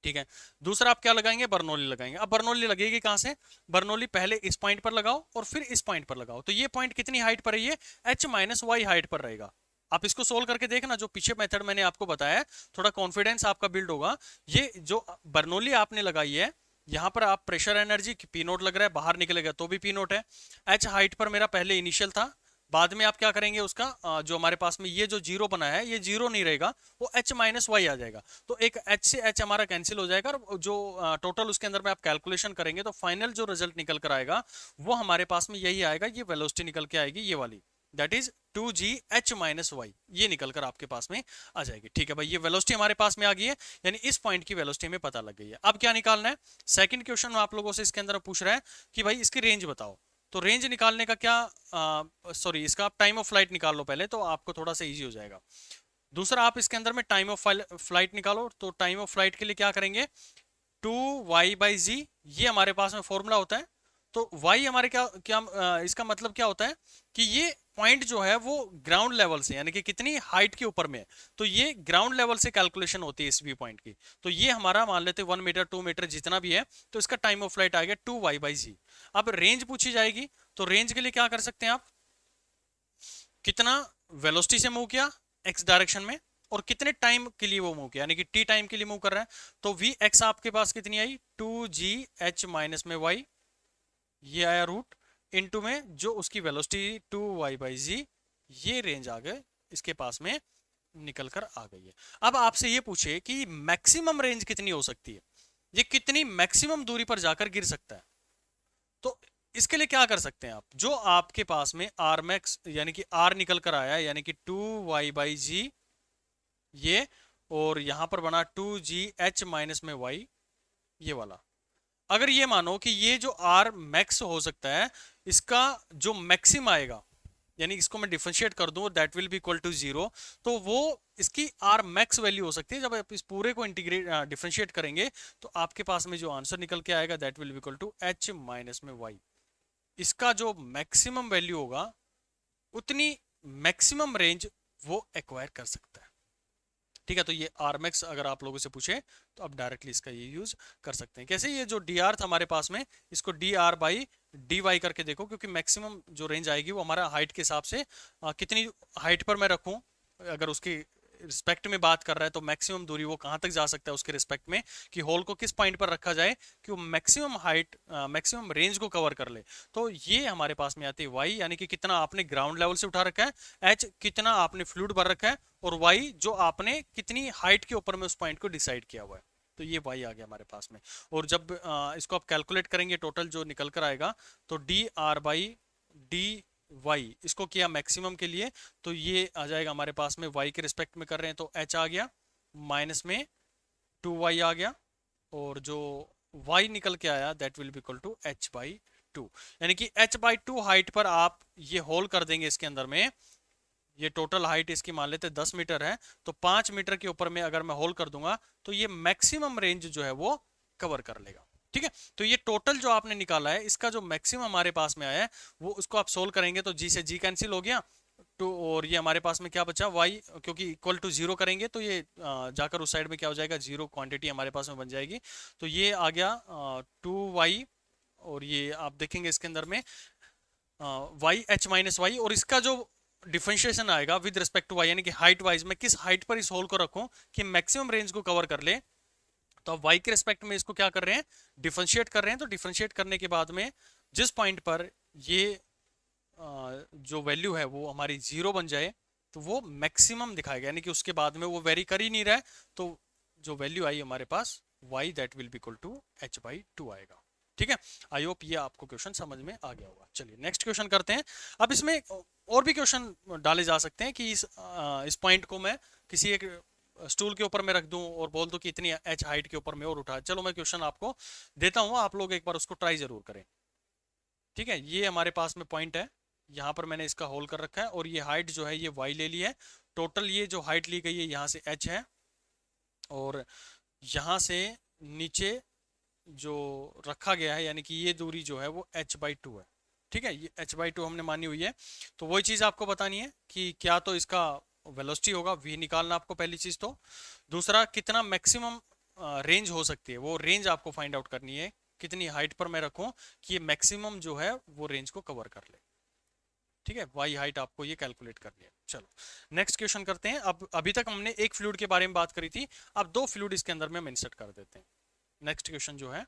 ठीक है, दूसरा आप क्या लगाएंगे, बर्नौली लगाएंगे। अब बर्नौली लगेगी कहां से? बर्नौली पहले इस पॉइंट पर लगाओ और फिर इस पॉइंट पर लगाओ। तो ये पॉइंट कितनी हाइट पर है, ये h माइनस वाई हाइट पर रहेगा। आप इसको सोल्व करके देखना, जो पीछे मेथड मैंने आपको बताया है, थोड़ा कॉन्फिडेंस आपका बिल्ड होगा। ये जो बर्नौली आपने लगाई है, यहां पर आप प्रेशर एनर्जी पी नोट लग रहा है, बाहर निकलेगा तो भी पी नोट है। h हाइट पर मेरा पहले इनिशियल था, बाद में आप क्या करेंगे उसका जो हमारे पास में ये जो जीरो बना है ये जीरो नहीं रहेगा, वो h माइनस वाई आ जाएगा। तो एक h से h हमारा कैंसिल हो जाएगा, और जो टोटल उसके अंदर में आप कैलकुलेशन करेंगे तो फाइनल जो रिजल्ट निकल कर आएगा वो हमारे पास में यही आएगा, ये वेलोसिटी निकल के आएगी ये वाली, that is 2g h minus Y, ये निकल कर आपके पास में आ जाएगी। ठीक है भाई, ये वेलोसिटी हमारे पास में आ गई है, यानी इस पॉइंट की वेलोसिटी हमें पता लग गई है। अब क्या निकालना है, सेकंड क्वेश्चन में आप लोगों से इसके अंदर पूछ रहा है कि भाई इसकी रेंज बताओ। तो रेंज निकालने का क्या, सॉरी इसका आप टाइम ऑफ फ्लाइट निकाल लो पहले, तो आपको थोड़ा सा इजी हो जाएगा। दूसरा आप इसके अंदर में टाइम ऑफ फ्लाइट निकालो। तो टाइम ऑफ फ्लाइट के लिए क्या करेंगे, 2y/z, ये हमारे पास में फॉर्मूला होता है। तो y हमारे क्या क्या इसका मतलब क्या होता है कि ये पॉइंट जो है वो ग्राउंड लेवल से, यानी कि कितनी हाइट के ऊपर में है, तो ये ग्राउंड लेवल से कैलकुलेशन होती है इस व्यू पॉइंट की। तो ये हमारा मान लेते हैं 1 मीटर 2 मीटर जितना भी है, तो इसका टाइम ऑफ फ्लाइट आ गया 2y/z। अब रेंज पूछी जाएगी, तो रेंज के लिए क्या कर सकते हैं आप, कितना वेलोसिटी से मूव किया x डायरेक्शन में, और कितने टाइम के लिए वो मूव किया, यानी कि t टाइम के लिए मूव कर रहा है। तो vx आपके पास कितनी आई, 2g h माइनस में y, ये आया रूट इनटू में जो उसकी वेलोसिटी 2y/z, ये रेंज आ गए इसके पास में निकल कर आ गई है। अब आपसे ये पूछे कि मैक्सिमम रेंज कितनी हो सकती है, ये कितनी मैक्सिमम दूरी पर जाकर गिर सकता है। तो इसके लिए क्या कर सकते हैं आप, जो आपके पास में आर मैक्स यानी कि आर निकल कर आया है, यानी कि 2y/z ये, और यहां पर बना 2g h माइनस में y, ये वाला। अगर ये मानो कि ये जो आर मैक्स हो सकता है, इसका जो मैक्सिम आएगा, यानी इसको मैं डिफरेंशिएट कर दूं that will be equal to 0, तो वो इसकी आर मैक्स वैल्यू हो सकती है। जब आप इस पूरे को इंटीग्रेट डिफरेंशिएट करेंगे तो आपके पास में जो आंसर निकल के आएगा that will be equal to h minus में y। इसका जो मैक्सिमम वैल्यू होगा उतनी मैक्सिमम रेंज वो एक्वायर कर सकता है। ठीक है, तो ये आरमैक्स अगर आप लोगों से पूछे तो आप डायरेक्टली इसका ये यूज कर सकते हैं। कैसे, ये जो डी आर था हमारे पास में, इसको D R by D Y करके देखो, क्योंकि मैक्सिमम जो रेंज आएगी वो हमारा हाइट के हिसाब से कितनी हाइट पर मैं रखूं, अगर उसकी रिस्पेक्ट में बात कर रहा है तो मैक्सिमम दूरी वो कहां तक जा सकता है उसके रिस्पेक्ट में, कि होल को किस पॉइंट पर रखा जाए कि वो मैक्सिमम हाइट मैक्सिमम रेंज को कवर कर ले। तो ये हमारे पास में आती है वाई, यानी कि कितना आपने ग्राउंड लेवल से उठा रखा है, एच कितना आपने फ्लूइड भर रखा है, और वाई जो आपने कितनी हाइट के ऊपर में उस पॉइंट को डिसाइड किया हुआ है। तो तो ये y आ गया हमारे पास में। और जब इसको आप कैलकुलेट करेंगे टोटल जो निकल कर आएगा, तो D R by D Y, इसको किया मैक्सिमम के लिए, तो ये आ जाएगा हमारे पास में y के रिस्पेक्ट में कर रहे हैं तो h आ गया, माइनस में 2y आ गया, और जो y निकल के आया that will be equal to h by 2। यानी कि h बाई 2 हाइट पर आप ये होल कर देंगे इसके अंदर में, ये टोटल हाइट इसकी मान लेते 10 मीटर है, तो 5 मीटर के ऊपर में अगर मैं होल कर दूंगा तो ये मैक्सिमम रेंज जो है वो कवर कर लेगा। ठीक है, तो ये टोटल जो आपने निकाला है इसका जो मैक्सिमम हमारे पास में आया है वो उसको आप सोल्व करेंगे तो जी से जी कैंसिल हो गया, टू, और ये हमारे पास में क्या बचा y, क्योंकि इक्वल टू जीरो करेंगे तो ये जाकर उस साइड में क्या हो जाएगा, जीरो क्वांटिटी हमारे पास में बन जाएगी, तो ये आ गया 2y, और ये आप देखेंगे इसके अंदर में वाई एच माइनस वाई, और इसका जो डिफरेंशिएशन आएगा विद रिस्पेक्ट टू वाई, यानी कि हाइट वाइज मैं किस हाइट पर इस होल को रखूं कि मैक्सिमम रेंज को कवर कर ले, तो आप वाई के रिस्पेक्ट में इसको क्या कर रहे हैं, डिफरेंशिएट कर रहे हैं। तो डिफरेंशिएट करने के बाद में जिस पॉइंट पर ये जो वैल्यू है वो हमारी जीरो बन जाए तो वो मैक्सिमम दिखाएगा, यानी कि उसके बाद में वो वेरी कर ही नहीं रहा है, तो जो वैल्यू आई हमारे पास y that will be equal to h by 2 आएगा। ठीक है, आई होप ये आपको क्वेश्चन समझ में आ गया होगा। चलिए नेक्स्ट क्वेश्चन करते हैं। अब इसमें और भी क्वेश्चन डाले जा सकते हैं कि इस पॉइंट को मैं किसी एक स्टूल के ऊपर में रख दूं और बोल दूं कि इतनी h हाइट के ऊपर में और उठा। चलो मैं क्वेश्चन आपको देता हूं, आप लोग एक बार उसको ट्राई जरूर करें। ठीक है, ये हमारे पास में पॉइंट है, यहाँ पर मैंने इसका होल कर रखा है, और ये हाइट जो है ये y ले ली है, टोटल ये जो हाइट ली गई है यहाँ से h है, और यहाँ से नीचे जो रखा गया है यानी कि ये दूरी जो है वो h बाई 2 है। ठीक है, ये h बाई 2 हमने मानी हुई है, तो वही चीज़ आपको बतानी है कि क्या तो इसका वेलोसिटी होगा v निकालना आपको पहली चीज़, तो दूसरा कितना मैक्सिमम रेंज हो सकती है वो रेंज आपको फाइंड आउट करनी है, कितनी हाइट पर मैं रखूं कि ये मैक्सिमम जो है वो रेंज को कवर कर ले। ठीक है, वाई हाइट आपको ये कैलकुलेट करनी है। चलो नेक्स्ट क्वेश्चन करते हैं। अब अभी तक हमने एक फ्लूइड के बारे में बात करी थी, अब दो फ्लूइड इसके अंदर में हम इंसर्ट कर देते हैं। नेक्स्ट क्वेश्चन जो है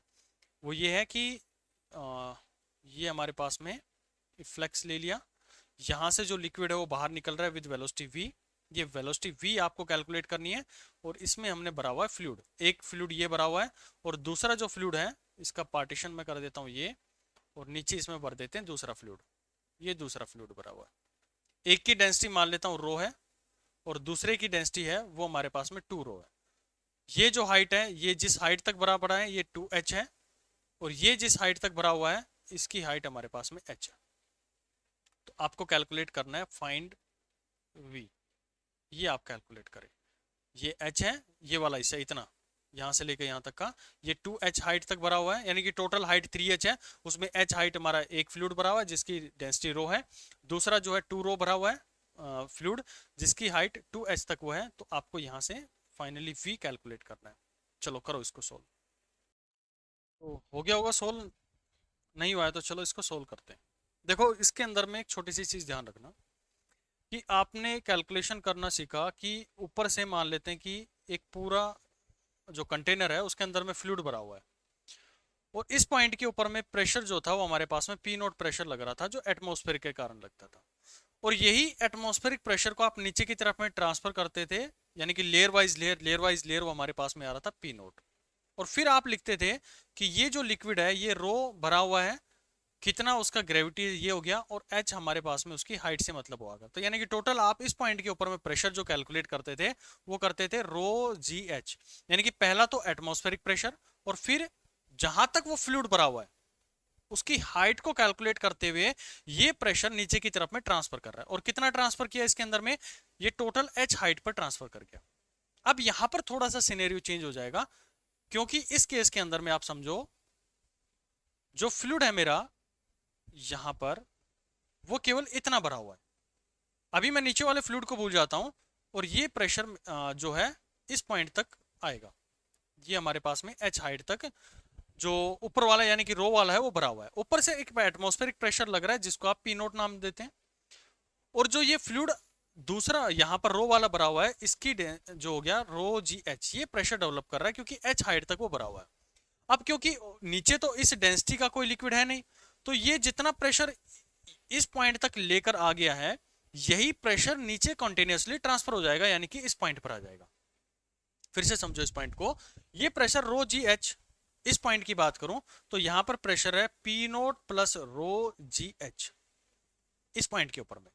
वो ये है कि ये हमारे पास में फ्लेक्स ले लिया, यहाँ से जो लिक्विड है वो बाहर निकल रहा है विद वेलोसिटी v, ये वेलोसिटी v आपको कैलकुलेट करनी है, और इसमें हमने भरा हुआ है फ्लूइड, एक फ्लूइड ये भरा हुआ है, और दूसरा जो फ्लूइड है इसका पार्टीशन में कर देता हूँ ये, और नीचे इसमें भर देते हैं दूसरा फ्लूइड, ये दूसरा फ्लूइड भरा हुआ है। एक की डेंसिटी मान लेता हूँ रो है, और दूसरे की डेंसिटी है वो हमारे पास में 2 रो है। ये जो हाइट है ये जिस हाइट तक भरा पड़ा है ये 2h है, और ये जिस हाइट तक भरा हुआ है इसकी हाइट हमारे पास में h है। तो आपको कैलकुलेट करना है फाइंड v, ये आप कैलकुलेट करें, ये h है, ये वाला हिस्सा इतना यहाँ से लेकर यहाँ तक का, ये 2h हाइट तक भरा हुआ है, यानी कि टोटल हाइट 3h है, उसमें h हाइट हमारा एक फ्लूइड भरा हुआ है जिसकी डेंसिटी रो है, दूसरा जो है 2 रो भरा हुआ है फ्लूइड जिसकी हाइट 2h तक वो है, तो आपको यहाँ से फाइनली v कैलकुलेट करना है। चलो करो इसको सोल्व। तो हो गया होगा सोल्व, नहीं हुआ है तो चलो इसको सोल्व करते हैं। देखो इसके अंदर में एक छोटी सी चीज़ ध्यान रखना कि आपने कैलकुलेशन करना सीखा कि ऊपर से मान लेते हैं कि एक पूरा जो कंटेनर है उसके अंदर में फ्लूइड भरा हुआ है, और इस पॉइंट के ऊपर में प्रेशर जो था वो हमारे पास में पी नोट प्रेशर लग रहा था जो एटमॉस्फेयर के कारण लगता था, और यही एटमॉस्फेरिक प्रेशर को आप नीचे की तरफ में ट्रांसफर करते थे, यानी कि लेयर वाइज लेयर वो हमारे पास में आ रहा था पी नोट, और फिर आप लिखते थे कि ये जो लिक्विड है ये रो भरा हुआ है, कितना उसका ग्रेविटी ये हो गया, और h हमारे पास में उसकी हाइट से मतलब होगा, तो यानी कि टोटल आप इस पॉइंट के ऊपर में प्रेशर जो कैलकुलेट करते थे वो करते थे रो जी एच, यानी कि पहला तो एटमॉस्फेरिक प्रेशर, और फिर जहां तक वो फ्लूइड भरा हुआ है उसकी हाइट को कैलकुलेट करते हुए ये प्रेशर नीचे की तरफ में ट्रांसफर कर रहा है, और कितना ट्रांसफर किया इसके अंदर में, ये टोटल h हाइट पर ट्रांसफर कर गया। अब यहां पर थोड़ा सा सिनेरियो चेंज हो जाएगा, क्योंकि इस केस के अंदर में आप समझो जो फ्लूइड है मेरा यहां पर वो केवल इतना भरा हुआ है, अभी मैं नीचे वाले फ्लूइड को भूल जाता हूं, और ये प्रेशर जो है इस पॉइंट तक आएगा, ये हमारे पास में h हाइट तक जो ऊपर वाला यानी कि रो वाला है वो भरा हुआ है, ऊपर से एक एटमॉस्फेरिक प्रेशर लग रहा है जिसको आप पी नोट नाम देते हैं, और जो ये फ्लूइड दूसरा यहाँ पर रो वाला भरा हुआ है इसकी जो हो गया रो जी एच, ये प्रेशर डेवलप कर रहा है क्योंकि h हाइट तक वो भरा हुआ है। अब क्योंकि नीचे तो इस डेंसिटी का कोई लिक्विड है नहीं, तो ये जितना प्रेशर इस पॉइंट तक लेकर आ गया है यही प्रेशर नीचे कॉन्टिन्यूसली ट्रांसफर हो जाएगा, यानी कि इस पॉइंट पर आ जाएगा। फिर से समझो इस पॉइंट को, ये प्रेशर रो जी एच, इस पॉइंट की बात करूं तो यहां पर प्रेशर है पी नोट प्लस रो जी एच, इस पॉइंट के ऊपर में,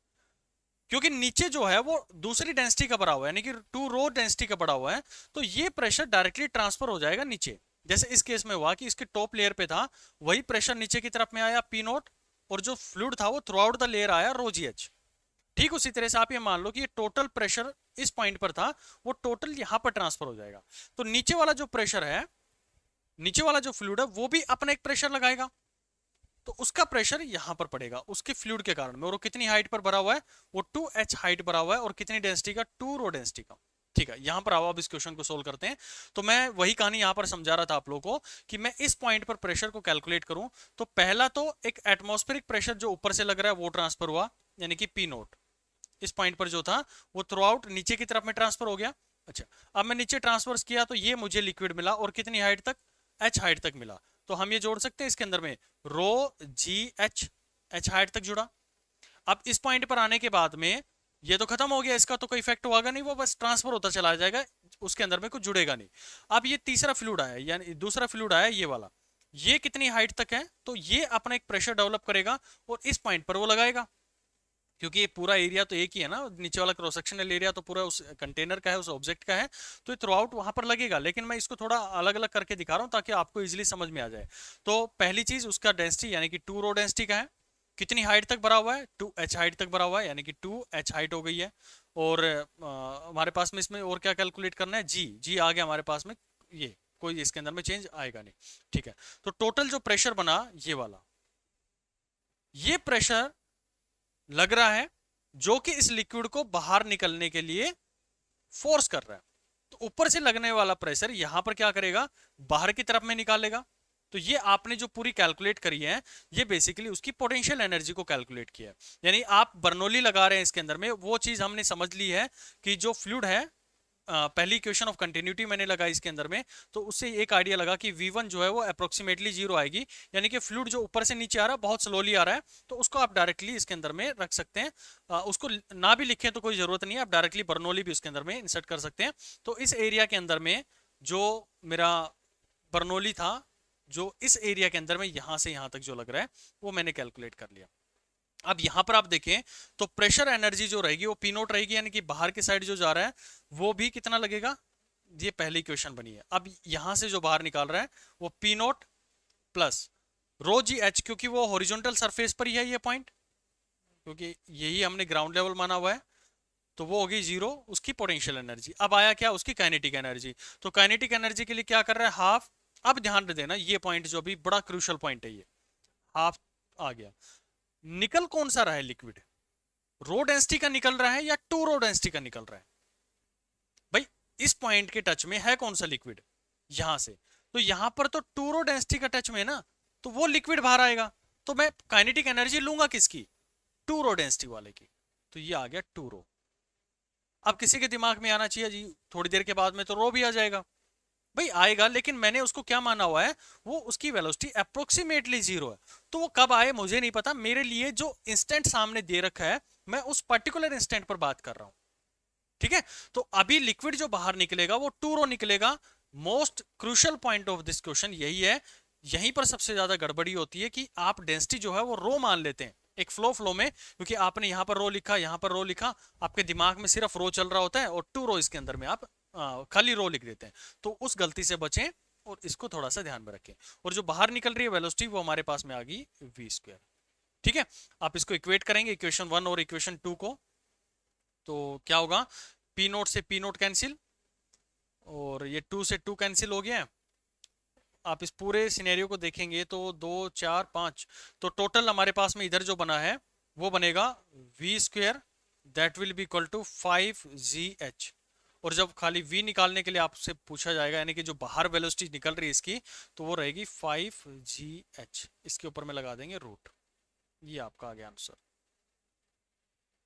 क्योंकि नीचे जो है वो दूसरी डेंसिटी का बड़ा हुआ है, यानी कि टू रो डेंसिटी का बड़ा हुआ है, तो ये प्रेशर डायरेक्टली ट्रांसफर हो जाएगा नीचे। जैसे इस केस में हुआ कि इसके टॉप लेयर पे था, वही प्रेशर नीचे की तरफ में आया पी नोट, और जो फ्लूइड था वो थ्रू आउट द लेयर आया रो जी एच। ठीक उसी तरह से आप ये मान लो कि ये टोटल प्रेशर इस पॉइंट पर था, वो टोटल यहां पर ट्रांसफर हो जाएगा। तो नीचे वाला जो प्रेशर है, नीचे वाला जो फ्लूइड है वो भी अपना एक प्रेशर लगाएगा, तो उसका प्रेशर यहां पर पड़ेगा उसके फ्लूइड के कारण में, और वो कितनी हाइट पर भरा हुआ है, वो 2h हाइट भरा हुआ है, और कितनी डेंसिटी का, 2 रो डेंसिटी का। ठीक है, यहां पर आओ अब इस क्वेश्चन को सोल्व करते हैं। तो मैं वही कहानी यहां पर समझा रहा था आप लोगों को कि मैं इस पॉइंट पर प्रेशर को कैलकुलेट करूं, तो पहला तो एक एटमॉस्फेरिक प्रेशर जो ऊपर से लग रहा है वो ट्रांसफर हुआ, यानी कि पी नोट इस पॉइंट पर जो था वो थ्रू आउट नीचे की तरफ में ट्रांसफर हो गया। अच्छा, अब मैं नीचे ट्रांसफर किया तो ये मुझे लिक्विड मिला, और कितनी हाइट तक, एच हाइट तक मिला। तो हम ये जोड़ सकते हैं इसके अंदर में रो जी एच, एच हाइट तक जुड़ा। अब इस पॉइंट पर आने के बाद में ये तो खत्म हो गया, इसका तो कोई इफेक्ट होगा नहीं, वो बस ट्रांसफर होता चला जाएगा, उसके अंदर में कुछ जुड़ेगा नहीं। अब ये तीसरा फ्लूइड आया, यानी दूसरा फ्लूइड आया ये वाला, ये कितनी हाइट तक है, तो ये अपना एक प्रेशर डेवलप करेगा और इस पॉइंट पर वो लगाएगा, क्योंकि ये पूरा एरिया तो एक ही है ना, नीचे वाला क्रॉस सेक्शनल एरिया तो पूरा उस कंटेनर का है, उस ऑब्जेक्ट का है, तो ये थ्रू आउट वहां पर लगेगा। लेकिन मैं इसको थोड़ा अलग अलग करके दिखा रहा हूं ताकि आपको इजीली समझ में आ जाए। तो पहली चीज उसका डेंसिटी, यानी कि 2 रो डेंसिटी का है, कितनी हाइट तक भरा हुआ है, 2h हाइट तक भरा हुआ है, यानी कि 2h हाइट हो गई है। और हमारे पास में इसमें और क्या कैलकुलेट करना है, जी जी आ गया हमारे पास में, ये कोई इसके अंदर में चेंज आएगा नहीं। ठीक है, तो टोटल जो प्रेशर बना ये वाला, ये प्रेशर लग रहा है जो कि इस लिक्विड को बाहर निकलने के लिए फोर्स कर रहा है। तो ऊपर से लगने वाला प्रेशर यहां पर क्या करेगा, बाहर की तरफ में निकालेगा। तो ये आपने जो पूरी कैलकुलेट करी है, ये बेसिकली उसकी पोटेंशियल एनर्जी को कैलकुलेट किया है। यानी आप बर्नौली लगा रहे हैं इसके अंदर में, वो चीज हमने समझ ली है कि जो फ्लूइड है, पहली इक्वेशन ऑफ कंटिन्यूटी मैंने लगाई इसके अंदर में, तो उससे एक आइडिया लगा कि V1 जो है वो अप्रोक्सीमेटली 0 आएगी, यानी कि फ्लूइड जो ऊपर से नीचे आ रहा है बहुत स्लोली आ रहा है, तो उसको आप डायरेक्टली इसके अंदर में रख सकते हैं। उसको ना भी लिखें तो कोई जरूरत नहीं है, आप डायरेक्टली बर्नौली भी उसके अंदर में इंसर्ट कर सकते हैं। तो इस एरिया के अंदर में जो मेरा बर्नौली था, जो इस एरिया के अंदर में यहां से यहां तक जो लग रहा है वो मैंने कैलकुलेट कर लिया। अब यहां पर आप देखें तो प्रेशर एनर्जी जो रहेगी वो पी नोट रहेगी, यानी कि बाहर की साइड जो जा रहा है वो भी कितना लगेगा, ये पहली इक्वेशन बनी है। अब यहां से जो बाहर निकाल रहा है वो पी नोट प्लस रो जी एच, क्योंकि वो हॉरिजॉन्टल सरफेस पर ही है ये पॉइंट, क्योंकि यही हमने ग्राउंड लेवल माना हुआ है, तो वो होगी 0 उसकी पोटेंशियल एनर्जी। अब आया क्या, उसकी काइनेटिक एनर्जी। तो काइनेटिक एनर्जी के लिए क्या कर रहा है, हाफ। अब ध्यान देना ये पॉइंट जो भी बड़ा क्रूशल पॉइंट है, ये हाफ आ गया। निकल कौन सा रहा है लिक्विड, रो डेंसिटी का निकल रहा है या 2 रो डेंसिटी का निकल रहा है, भाई इस पॉइंट के टच में है कौन सा लिक्विड, यहां से। तो यहां पर तो 2 रो डेंसिटी का टच में है ना, तो वो लिक्विड बाहर आएगा, तो मैं काइनेटिक एनर्जी लूंगा किसकी, 2 रो डेंसिटी वाले की। तो ये आ गया 2 रो। अब किसी के दिमाग में आना चाहिए जी थोड़ी देर के बाद में तो रो भी आ जाएगा, भाई आएगा, लेकिन मैंने उसको क्या माना हुआ है, वो उसकी वेलोसिटी अप्रोक्सीमेटली 0 है। तो वो कब आए मुझे नहीं पता, मेरे लिए जो इंस्टेंट सामने दे रखा है मैं उस पर्टिकुलर इंस्टेंट पर बात कर रहा हूं। ठीक है, तो अभी लिक्विड जो बाहर निकलेगा वो 2 रो निकलेगा। Most crucial point of this question यही है, यहीं पर सबसे ज्यादा गड़बड़ी होती है कि आप डेंसिटी जो है वो रो मान लेते हैं एक फ्लो में, क्योंकि आपने यहां पर रो लिखा, यहां पर रो लिखा, आपके दिमाग में सिर्फ रो चल रहा होता है और 2 रो इसके अंदर में आप खाली रो लिख देते हैं। तो उस गलती से बचें और इसको थोड़ा सा ध्यान में रखें। और जो बाहर निकल रही है वेलोसिटी वो हमारे पास में आ गई v²। ठीक है, आप इसको इक्वेट करेंगे इक्वेशन 1 और इक्वेशन 2 को, तो क्या होगा, पी नोट से पी नोट कैंसिल, और ये 2 से 2 कैंसिल हो गया है। आप इस पूरे सिनेरियो को देखेंगे तो 2 4 5, तो टोटल हमारे पास में इधर जो बना है वो बनेगा v², that will be equal to 5gh। और जब खाली v निकालने के लिए आपसे पूछा जाएगा, यानी कि जो बाहर वेलोसिटी निकल रही है इसकी, तो वो रहेगी 5gh, इसके ऊपर में लगा देंगे रूट। ये आपका आ गया आंसर।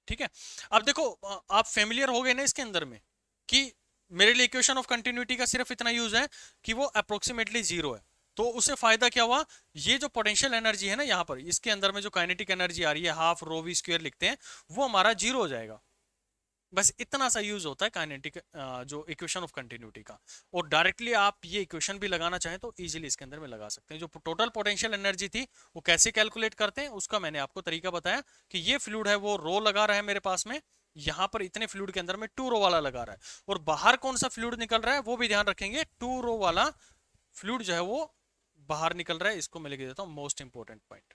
ठीक है, अब देखो आप फेमिलियर हो गए ना इसके अंदर में कि मेरे लिए इक्वेशन ऑफ कंटिन्यूटी का सिर्फ इतना यूज है कि वो अप्रोक्सीमेटली 0 है। तो उससे फायदा क्या हुआ, ये जो पोटेंशियल एनर्जी है ना यहाँ पर इसके अंदर में जो काइनेटिक एनर्जी आ रही है हाफ रो v² लिखते हैं, वो हमारा 0 हो जाएगा। बस इतना सा यूज होता है काइनेटिक जो इक्वेशन ऑफ कंटिन्यूटी का। और डायरेक्टली आप ये इक्वेशन भी लगाना चाहें तो इजीली इसके अंदर में लगा सकते हैं। जो टोटल पोटेंशियल एनर्जी थी वो कैसे कैलकुलेट करते हैं उसका मैंने आपको तरीका बताया कि ये फ्लूइड है वो रो लगा रहा है मेरे पास में, यहाँ पर इतने फ्लूइड के अंदर में 2 रो वाला लगा रहा है, और बाहर कौन सा फ्लूइड निकल रहा है वो भी ध्यान रखेंगे, 2 रो वाला फ्लूइड जो है वो बाहर निकल रहा है, इसको मैं लिख देता हूँ मोस्ट इंपोर्टेंट पॉइंट।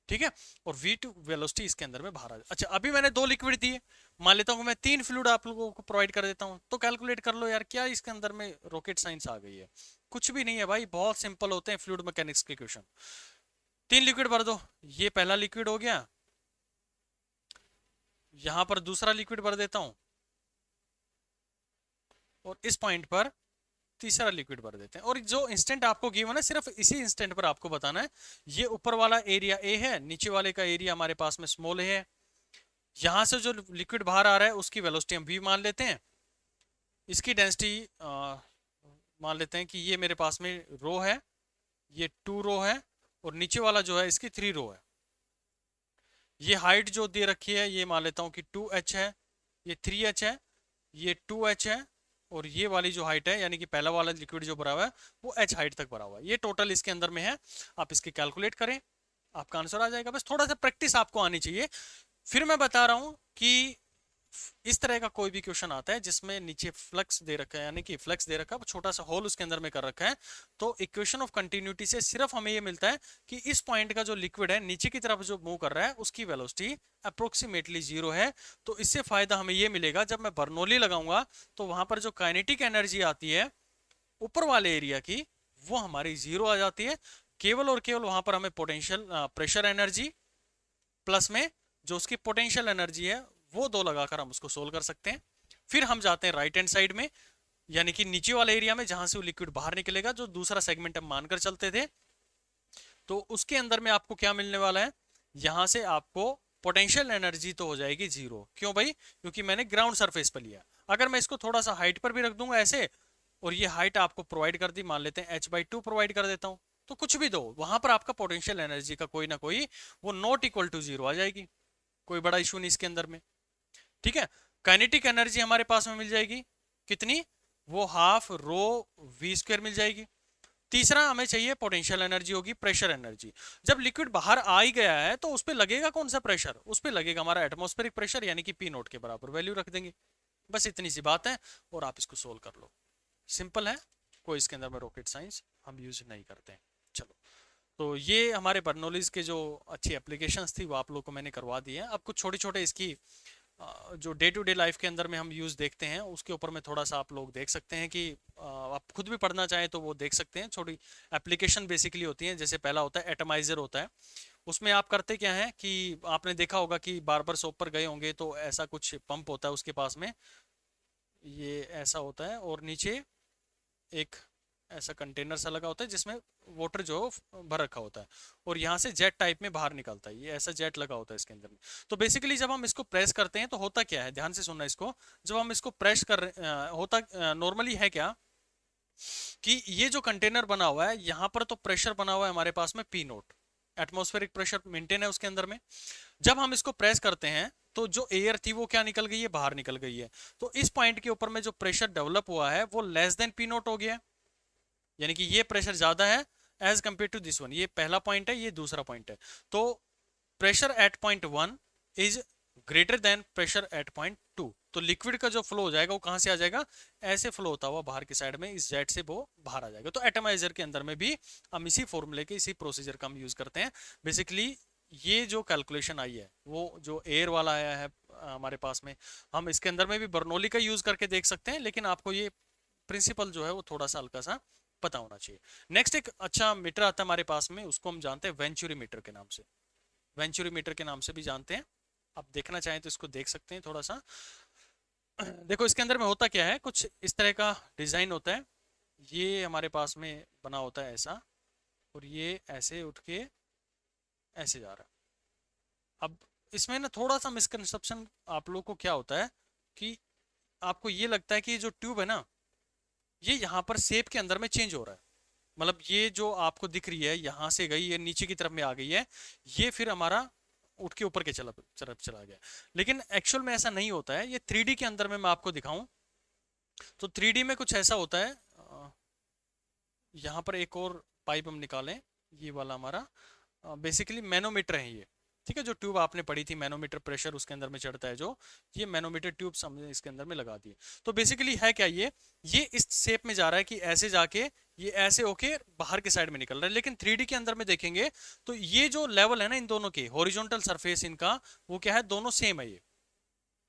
ठीक है, और V2 वेलोसिटी इसके अंदर में बाहर आ। अच्छा अभी मैंने 2 लिक्विड दिए, मान लेता हूँ मैं 3 फ्लूइड आप लोगों को प्रोवाइड कर देता हूँ, तो कैलकुलेट कर लो यार क्या इसके अंदर में रॉकेट साइंस आ गई है। कुछ भी नहीं है भाई, बहुत सिंपल होते हैं फ्लूइड मैकेनिक्स के क्वेश्चन। 3 लिक्विड भर दो, ये पहला लिक्विड हो गया, यहां पर दूसरा लिक्विड भर देता हूं, और इस पॉइंट पर तीसरा लिक्विड भर देते हैं। और जो इंस्टेंट आपको गिवन है सिर्फ इसी इंस्टेंट पर आपको बताना है। ये ऊपर वाला एरिया ए है, नीचे वाले का एरिया हमारे पास में स्मॉल है। यहां से जो लिक्विड बाहर आ रहा है उसकी वेलोसिटी हम v मान लेते हैं, इसकी डेंसिटी मान लेते हैं कि ये मेरे पास में रो है, ये 2 रो है, और नीचे वाला जो है इसकी 3 रो है। ये हाइट जो दे रखी है ये मान लेता हूं कि 2h है, ये 3h है, ये 2h है, और ये वाली जो हाइट है यानी कि पहला वाला लिक्विड जो भरा हुआ है वो h हाइट तक भरा हुआ है। ये टोटल इसके अंदर में है, आप इसकी कैलकुलेट करें आपका आंसर आ जाएगा। बस थोड़ा सा प्रैक्टिस आपको आनी चाहिए। फिर मैं बता रहा हूं कि इस तरह का कोई भी क्वेश्चन आता है जिसमें नीचे फ्लक्स दे रखा है, यानी कि फ्लक्स दे रखा है, छोटा सा होल उसके अंदर में कर रखा है, तो इक्वेशन ऑफ कंटिन्यूटी से सिर्फ हमें ये मिलता है कि इस पॉइंट का जो लिक्विड है नीचे की तरफ जो मूव कर रहा है उसकी वेलोसिटी अप्रोक्सीमेटली 0 है। तो इससे फायदा हमें ये मिलेगा जब मैं बर्नौली लगाऊंगा तो वहां पर जो काइनेटिक एनर्जी आती है ऊपर वाले एरिया की वो हमारी 0 आ जाती है। केवल और केवल वहां पर हमें पोटेंशियल प्रेशर एनर्जी प्लस में जो उसकी पोटेंशियल एनर्जी है वो दो लगाकर हम उसको सोल्व कर सकते हैं। फिर हम जाते हैं राइट हैंड साइड में, यानी कि नीचे वाले एरिया में जहां से वो लिक्विड बाहर निकलेगा, जो दूसरा सेगमेंट हम मानकर चलते थे, तो उसके अंदर में आपको क्या मिलने वाला है, यहां से आपको पोटेंशियल एनर्जी तो हो जाएगी 0। क्यों भाई, क्योंकि मैंने ग्राउंड सरफेस पर लिया। अगर मैं इसको थोड़ा सा हाइट पर भी रख दूंगा ऐसे, और ये हाइट आपको प्रोवाइड कर दी, मान लेते हैं h/2 प्रोवाइड कर देता हूं, तो कुछ भी दो वहां पर आपका पोटेंशियल एनर्जी का कोई ना कोई वो नॉट इक्वल टू 0 आ जाएगी। कोई बड़ा इशू नहीं इसके अंदर में। ठीक है, काइनेटिक एनर्जी हमारे पास में मिल जाएगी कितनी, वो हाफ रो v² मिल जाएगी। तीसरा हमें चाहिए पोटेंशियल एनर्जी होगी प्रेशर एनर्जी। जब लिक्विड बाहर आ ही गया है तो उस पर लगेगा कौन सा प्रेशर, उस पर लगेगा हमारा एटमॉस्फेरिक प्रेशर, यानी कि p0 के बराबर वैल्यू रख देंगे। बस इतनी सी बात है और आप इसको सोल्व कर लो। सिंपल है, कोई इसके अंदर में रॉकेट साइंस हम यूज नहीं करते हैं। चलो, तो ये हमारे बर्नौलीज के जो अच्छी एप्लीकेशंस थी वो आप लोग को मैंने करवा दी है। अब कुछ छोटे छोटे इसकी जो डे टू डे लाइफ के अंदर में हम यूज़ देखते हैं उसके ऊपर में थोड़ा सा आप लोग देख सकते हैं कि आप खुद भी पढ़ना चाहें तो वो देख सकते हैं। छोटी एप्लीकेशन बेसिकली होती हैं, जैसे पहला होता है एटमाइजर होता है। उसमें आप करते क्या है कि आपने देखा होगा कि बार्बर शॉप पर गए होंगे तो ऐसा कुछ पंप होता है उसके पास में, ये ऐसा होता है, और नीचे एक ऐसा कंटेनर सा लगा होता है जिसमें वाटर जो भर रखा होता है, और यहाँ से जेट टाइप में बाहर निकलता है, ये ऐसा जेट लगा होता है इसके अंदर में। तो बेसिकली जब हम इसको प्रेस करते हैं तो होता क्या है, ध्यान से सुनना इसको। जब हम इसको प्रेस कर होता नॉर्मली है क्या कि ये जो कंटेनर बना हुआ है यहाँ पर तो प्रेशर बना हुआ है हमारे पास में p0, एटमॉस्फेरिक प्रेशर मेंटेन है उसके अंदर में। जब हम इसको प्रेस करते हैं तो जो एयर थी वो क्या निकल गई है, बाहर निकल गई है। तो इस पॉइंट के ऊपर में जो प्रेशर डेवलप हुआ है वो लेस देन p0 हो गया है, यानी कि ये प्रेशर ज्यादा है as compare to this one. ये पहला पॉइंट है, ये दूसरा पॉइंट है। तो pressure at point 1 is greater than pressure at point 2। तो लिक्विड का जो फ्लो हो जाएगा वो कहां से आ जाएगा, ऐसे फ्लो होता हुआ बाहर की साइड में इस जेट से वो बाहर आ जाएगा। तो एटमाइजर के अंदर में भी हम इसी फॉर्मूले के इसी प्रोसीजर का हम यूज करते हैं। बेसिकली ये जो कैलकुलेशन आई है वो जो एयर वाला आया है हमारे पास में, हम इसके अंदर में भी बर्नौली का यूज करके देख सकते हैं, लेकिन आपको ये प्रिंसिपल जो है वो थोड़ा सा हल्का सा पता होना चाहिए। नेक्स्ट एक अच्छा मीटर आता है हमारे पास में, उसको हम जानते हैं वेंचुरी मीटर के नाम से, वेंचुरी मीटर के नाम से भी जानते हैं। आप देखना चाहें तो इसको देख सकते हैं थोड़ा सा। देखो इसके अंदर में होता क्या है, कुछ इस तरह का डिजाइन होता है, ये हमारे पास में बना होता है ऐसा, और ये ऐसे उठ के ऐसे जा रहा है। अब इसमें ना थोड़ा सा मिसकंसेप्शन आप लोग को क्या होता है कि आपको ये लगता है कि ये जो ट्यूब है ना ये यहाँ पर शेप के अंदर में चेंज हो रहा है, मतलब ये जो आपको दिख रही है यहाँ से गई ये नीचे की तरफ में आ गई है, ये फिर हमारा उठ के ऊपर के तरफ चला गया। लेकिन एक्चुअल में ऐसा नहीं होता है। ये 3D के अंदर में मैं आपको दिखाऊं तो 3D में कुछ ऐसा होता है। यहाँ पर एक और पाइप हम निकालें, ये वाला हमारा बेसिकली मैनोमीटर है ये, ठीक है। जो ट्यूब आपने पढ़ी थी मैनोमीटर, प्रेशर उसके अंदर में चढ़ता है जो, ये मैनोमीटर ट्यूब हमने इसके अंदर में लगा दिए। तो बेसिकली है क्या, ये इस शेप में जा रहा है कि ऐसे जाके ये ऐसे होके बाहर के साइड में निकल रहा है। लेकिन 3D के अंदर में देखेंगे तो ये जो लेवल है ना इन दोनों के, हॉरिजॉन्टल सरफेस इनका, वो क्या है, दोनों सेम है ये,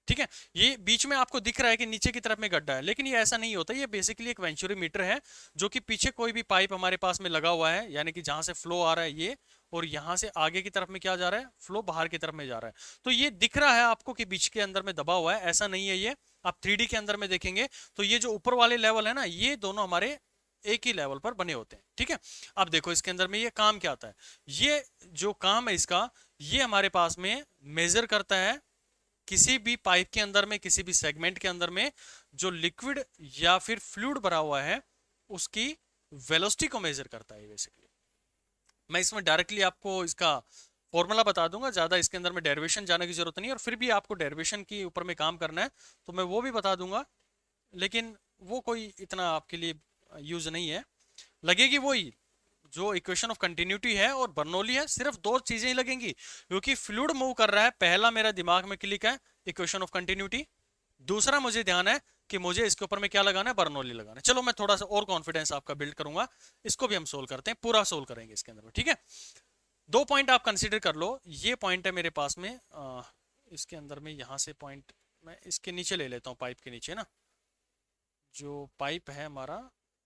ठीक है। ये बीच में आपको दिख रहा है कि नीचे की तरफ में गड्ढा है, लेकिन ये ऐसा नहीं होता। ये बेसिकली एक वेंचुरी मीटर है जो कि पीछे कोई भी पाइप हमारे पास में लगा हुआ है, यानी कि जहां से फ्लो आ रहा है ये, और यहां से आगे की तरफ में क्या जा रहा है, फ्लो बाहर की तरफ में जा रहा है। तो ये दिख रहा है आपको कि बीच के अंदर में दबा हुआ है, ऐसा नहीं है। ये आप 3D के अंदर में देखेंगे तो ये जो ऊपर वाले लेवल है ना, ये दोनों हमारे एक ही लेवल पर बने होते हैं, ठीक है। अब देखो इसके अंदर में ये काम क्या आता है। ये जो काम है इसका, ये हमारे पास में मेजर करता है किसी भी पाइप के अंदर में, किसी भी सेगमेंट के अंदर में जो लिक्विड या फिर फ्लूइड भरा हुआ है उसकी वेलोसिटी को मेजर करता है बेसिकली। मैं इसमें डायरेक्टली आपको इसका फॉर्मूला बता दूंगा, ज्यादा इसके अंदर में डेरिवेशन जाने की जरूरत नहीं है, और फिर भी आपको डेरिवेशन के ऊपर में काम करना है तो मैं वो भी बता दूंगा, लेकिन वो कोई इतना आपके लिए यूज नहीं है। लगेगी वही जो इक्वेशन ऑफ कंटिन्यूटी है और बर्नौली है, सिर्फ दो चीजें ही लगेंगी, क्योंकि फ्लूइड मूव कर रहा है। पहला मेरा दिमाग में क्लिक है इक्वेशन ऑफ कंटिन्यूटी, दूसरा मुझे ध्यान है कि मुझे इसके ऊपर में क्या लगाना है, बर्नौली लगाना है। चलो मैं थोड़ा सा और कॉन्फिडेंस आपका बिल्ड करूंगा, इसको भी हम सोल्व करते हैं, पूरा सोल्व करेंगे इसके अंदर में, ठीक है। दो पॉइंट आप कंसीडर कर लो। ये पॉइंट है मेरे पास में इसके अंदर में, यहां से पॉइंट मैं इसके नीचे ले लेता हूं, पाइप के नीचे ना, जो पाइप है हमारा,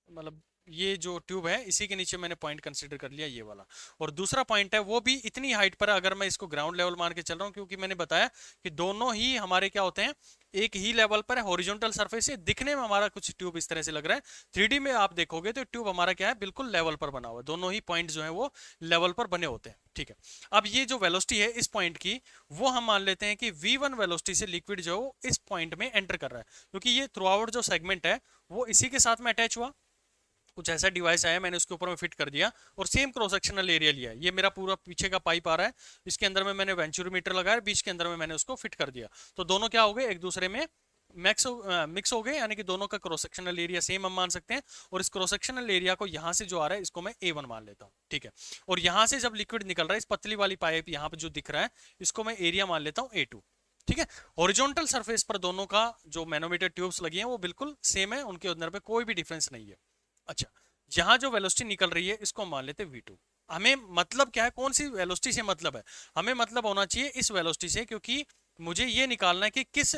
मतलब ये जो ट्यूब है इसी के नीचे मैंने पॉइंट कंसीडर कर लिया, ये वाला। और दूसरा पॉइंट है वो भी इतनी हाइट पर है, अगर मैं इसको ग्राउंड लेवल मान के चल रहा हूँ, क्योंकि मैंने बताया कि दोनों ही हमारे क्या होते हैं, एक ही लेवल पर है, हॉरिजॉन्टल सरफेस है। दिखने में हमारा कुछ ट्यूब इस तरह से लग रहा है, 3D में आप देखोगे तो ट्यूब हमारा क्या है, बिल्कुल लेवल पर बना हुआ है, दोनों ही पॉइंट जो है वो लेवल पर बने होते हैं, ठीक है। अब ये जो वेलोसिटी है इस पॉइंट की, वो हम मान लेते हैं कि v1 वेलोसिटी से लिक्विड जो है इस पॉइंट में एंटर कर रहा है, क्योंकि ये थ्रू आउट जो सेगमेंट है वो इसी के साथ में अटैच हुआ। कुछ ऐसा डिवाइस आया, मैंने उसके ऊपर में फिट कर दिया और सेम क्रॉस सेक्शनल एरिया लिया। ये मेरा पूरा पीछे का पाइप आ रहा है, इसके अंदर में मैंने वेंचुरी मीटर लगाया, बीच के अंदर में मैंने उसको फिट कर दिया। तो दोनों क्या हो गए, एक दूसरे में मिक्स हो गए, यानी कि दोनों का क्रॉस सेक्शनल एरिया सेम हम मान सकते हैं। और इस क्रॉस सेक्शनल एरिया को यहाँ से जो आ रहा है इसको मैं A1 मान लेता हूँ, ठीक है। और यहाँ से जब लिक्विड निकल रहा है, इस पतली वाली पाइप यहाँ पे जो दिख रहा है, इसको मैं एरिया मान लेता हूँ A2, ठीक है। हॉरिजॉन्टल सरफेस पर दोनों का जो मैनोमीटर ट्यूब्स लगी हैं वो बिल्कुल सेम है, उनके अंदर में कोई भी डिफरेंस नहीं है। अच्छा, यहाँ जो वेलोसिटी निकल रही है इसको मान लेते हैं v2। हमें मतलब क्या है, कौन सी वेलोसिटी से मतलब है, हमें मतलब होना चाहिए इस वेलोसिटी से, क्योंकि मुझे ये निकालना है कि किस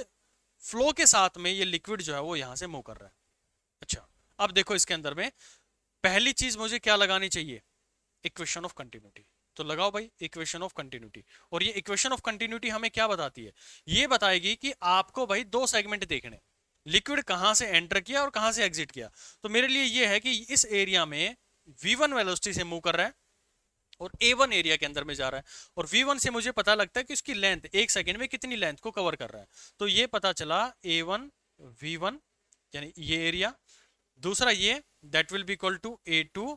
फ्लो के साथ में ये लिक्विड जो है वो यहाँ से मूव कर रहा है। अच्छा, अब देखो इसके अंदर में पहली चीज मुझे क्या लगानी चाहिए, इक्वेशन ऑफ कंटिन्यूटी। तो लगाओ भाई इक्वेशन ऑफ कंटिन्यूटी। और ये इक्वेशन ऑफ कंटिन्यूटी हमें क्या बताती है, ये बताएगी कि आपको भाई दो सेगमेंट देखने, लिक्विड कहां से एंटर किया और कहां से एग्जिट किया। तो मेरे लिए ये है कि इस एरिया में v1 वेलोसिटी से मूव कर रहा है और a1 एरिया के अंदर में जा रहा है, और v1 से मुझे पता लगता है कि उसकी लेंथ एक सेकंड में कितनी लेंथ को कवर कर रहा है। तो ये पता चला a1 v1 यानी ये एरिया, दूसरा ये that will be equal to a2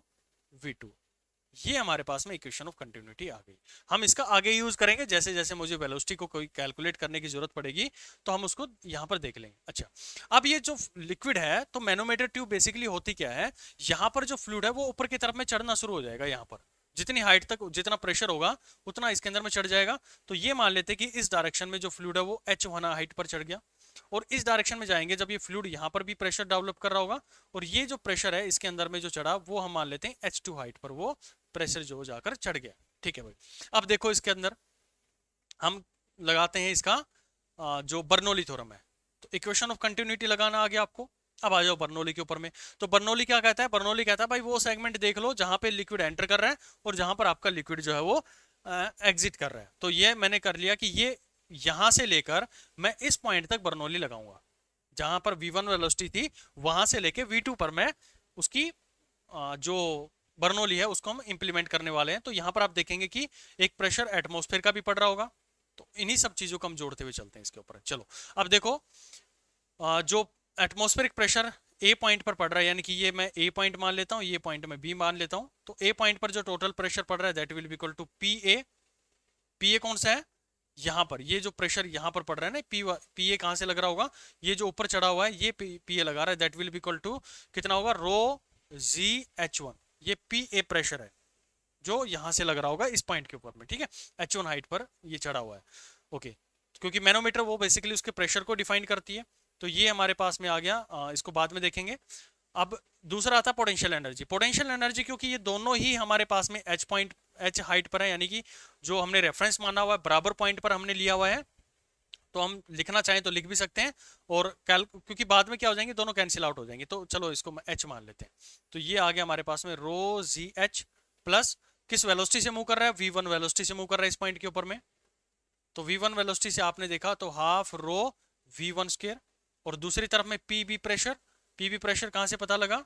v2। ये हमारे पास में इक्वेशन ऑफ कंटिन्यूटी आ गई। हम इसका आगे यूज करेंगे, जैसे जैसे मुझे वेलोसिटी को कोई कैलकुलेट करने की जरूरत पड़ेगी तो हम उसको यहाँ पर देख लेंगे। अच्छा, अब ये जो लिक्विड है, तो मैनोमीटर ट्यूब बेसिकली होती क्या है, यहाँ पर जो फ्लूइड है वो ऊपर की तरफ में चढ़ना शुरू हो जाएगा। यहाँ पर जितनी हाइट तक जितना प्रेशर होगा उतना इसके अंदर में चढ़ जाएगा। तो ये मान लेते हैं कि इस डायरेक्शन में जो फ्लूइड है वो h1 हाइट पर चढ़ गया, और इस डायरेक्शन में जाएंगे जब ये फ्लूइड यहाँ पर भी प्रेशर डेवलप कर रहा होगा, और ये जो प्रेशर है इसके अंदर में जो चढ़ा वो हम मान लेते हैं h2 हाइट पर वो प्रेशर जो जाकर चढ़ गया, ठीक है भाई। अब देखो इसके अंदर हम लगाते हैं इसका जो बर्नौली थ्योरम है। तो इक्वेशन ऑफ कंटिन्यूटी लगाना आ गया आपको। अब आ जाओ बर्नौली के ऊपर में। तो बर्नौली क्या कहता है, बर्नौली कहता है भाई वो सेगमेंट देख लो जहां पे लिक्विड एंटर कर रहा है और जहां पर आपका लिक्विड जो है वो एग्जिट कर रहा है। तो ये मैंने कर लिया कि ये यहां से लेकर मैं इस पॉइंट तक बर्नौली लगाऊंगा, जहां पर v1 वेलोसिटी थी वहां से लेके v2 पर मैं उसकी जो बर्नौली है उसको हम इंप्लीमेंट करने वाले हैं। तो यहां पर आप देखेंगे कि एक प्रेशर एटमॉस्फेयर का भी पड़ रहा होगा। तो इन्हीं सब चीजों को हम जोड़ते हुए चलते हैं इसके ऊपर। चलो अब देखो जो एटमॉस्फेरिक प्रेशर ए पॉइंट पर पड़ रहा है, यानी कि ये मैं ए पॉइंट मान लेता हूं, ये पॉइंट मैं बी मान लेता हूं। तो ए पॉइंट पर जो टोटल प्रेशर पड़ रहा है that will be equal to P A. P A कौन सा है, यहाँ पर ये जो प्रेशर यहाँ पर पड़ रहा है ना, पी ए कहाँ से लग रहा होगा, ये जो ऊपर चढ़ा हुआ है ये पी ए लगा रहा है, that will be equal to कितना होगा, रो जी एच वन। ये पी ए प्रेशर है जो यहाँ से लग रहा होगा इस पॉइंट के ऊपर में, ठीक है, एच वन हाइट पर ये चढ़ा हुआ है। ओके, क्योंकि मैनोमीटर वो बेसिकली उसके प्रेशर को डिफाइन करती है। तो ये हमारे पास में आ गया, इसको बाद में देखेंगे। अब दूसरा आता है पोटेंशियल एनर्जी। पोटेंशियल एनर्जी क्योंकि ये दोनों ही हमारे पास में एच पॉइंट, एच हाइट पर है, यानी कि जो हमने रेफरेंस माना हुआ है बराबर पॉइंट पर हमने लिया हुआ है, तो हम लिखना चाहें तो लिख भी सकते हैं। और क्योंकि बाद में क्या हो जाएंगे, दोनों कैंसिल आउट हो जाएंगे, तो चलो इसको एच मान लेते हैं। तो ये आ गया हमारे पास में रो जी एच प्लस किस वेलोसिटी से मूव कर रहा है, v1 वेलोसिटी से मूव कर रहा है इस पॉइंट के ऊपर में। तो v1 वेलोसिटी से आपने देखा तो हाफ रो v1 स्क्वायर, और दूसरी तरफ में pb प्रेशर। pb प्रेशर कहां से पता लगा,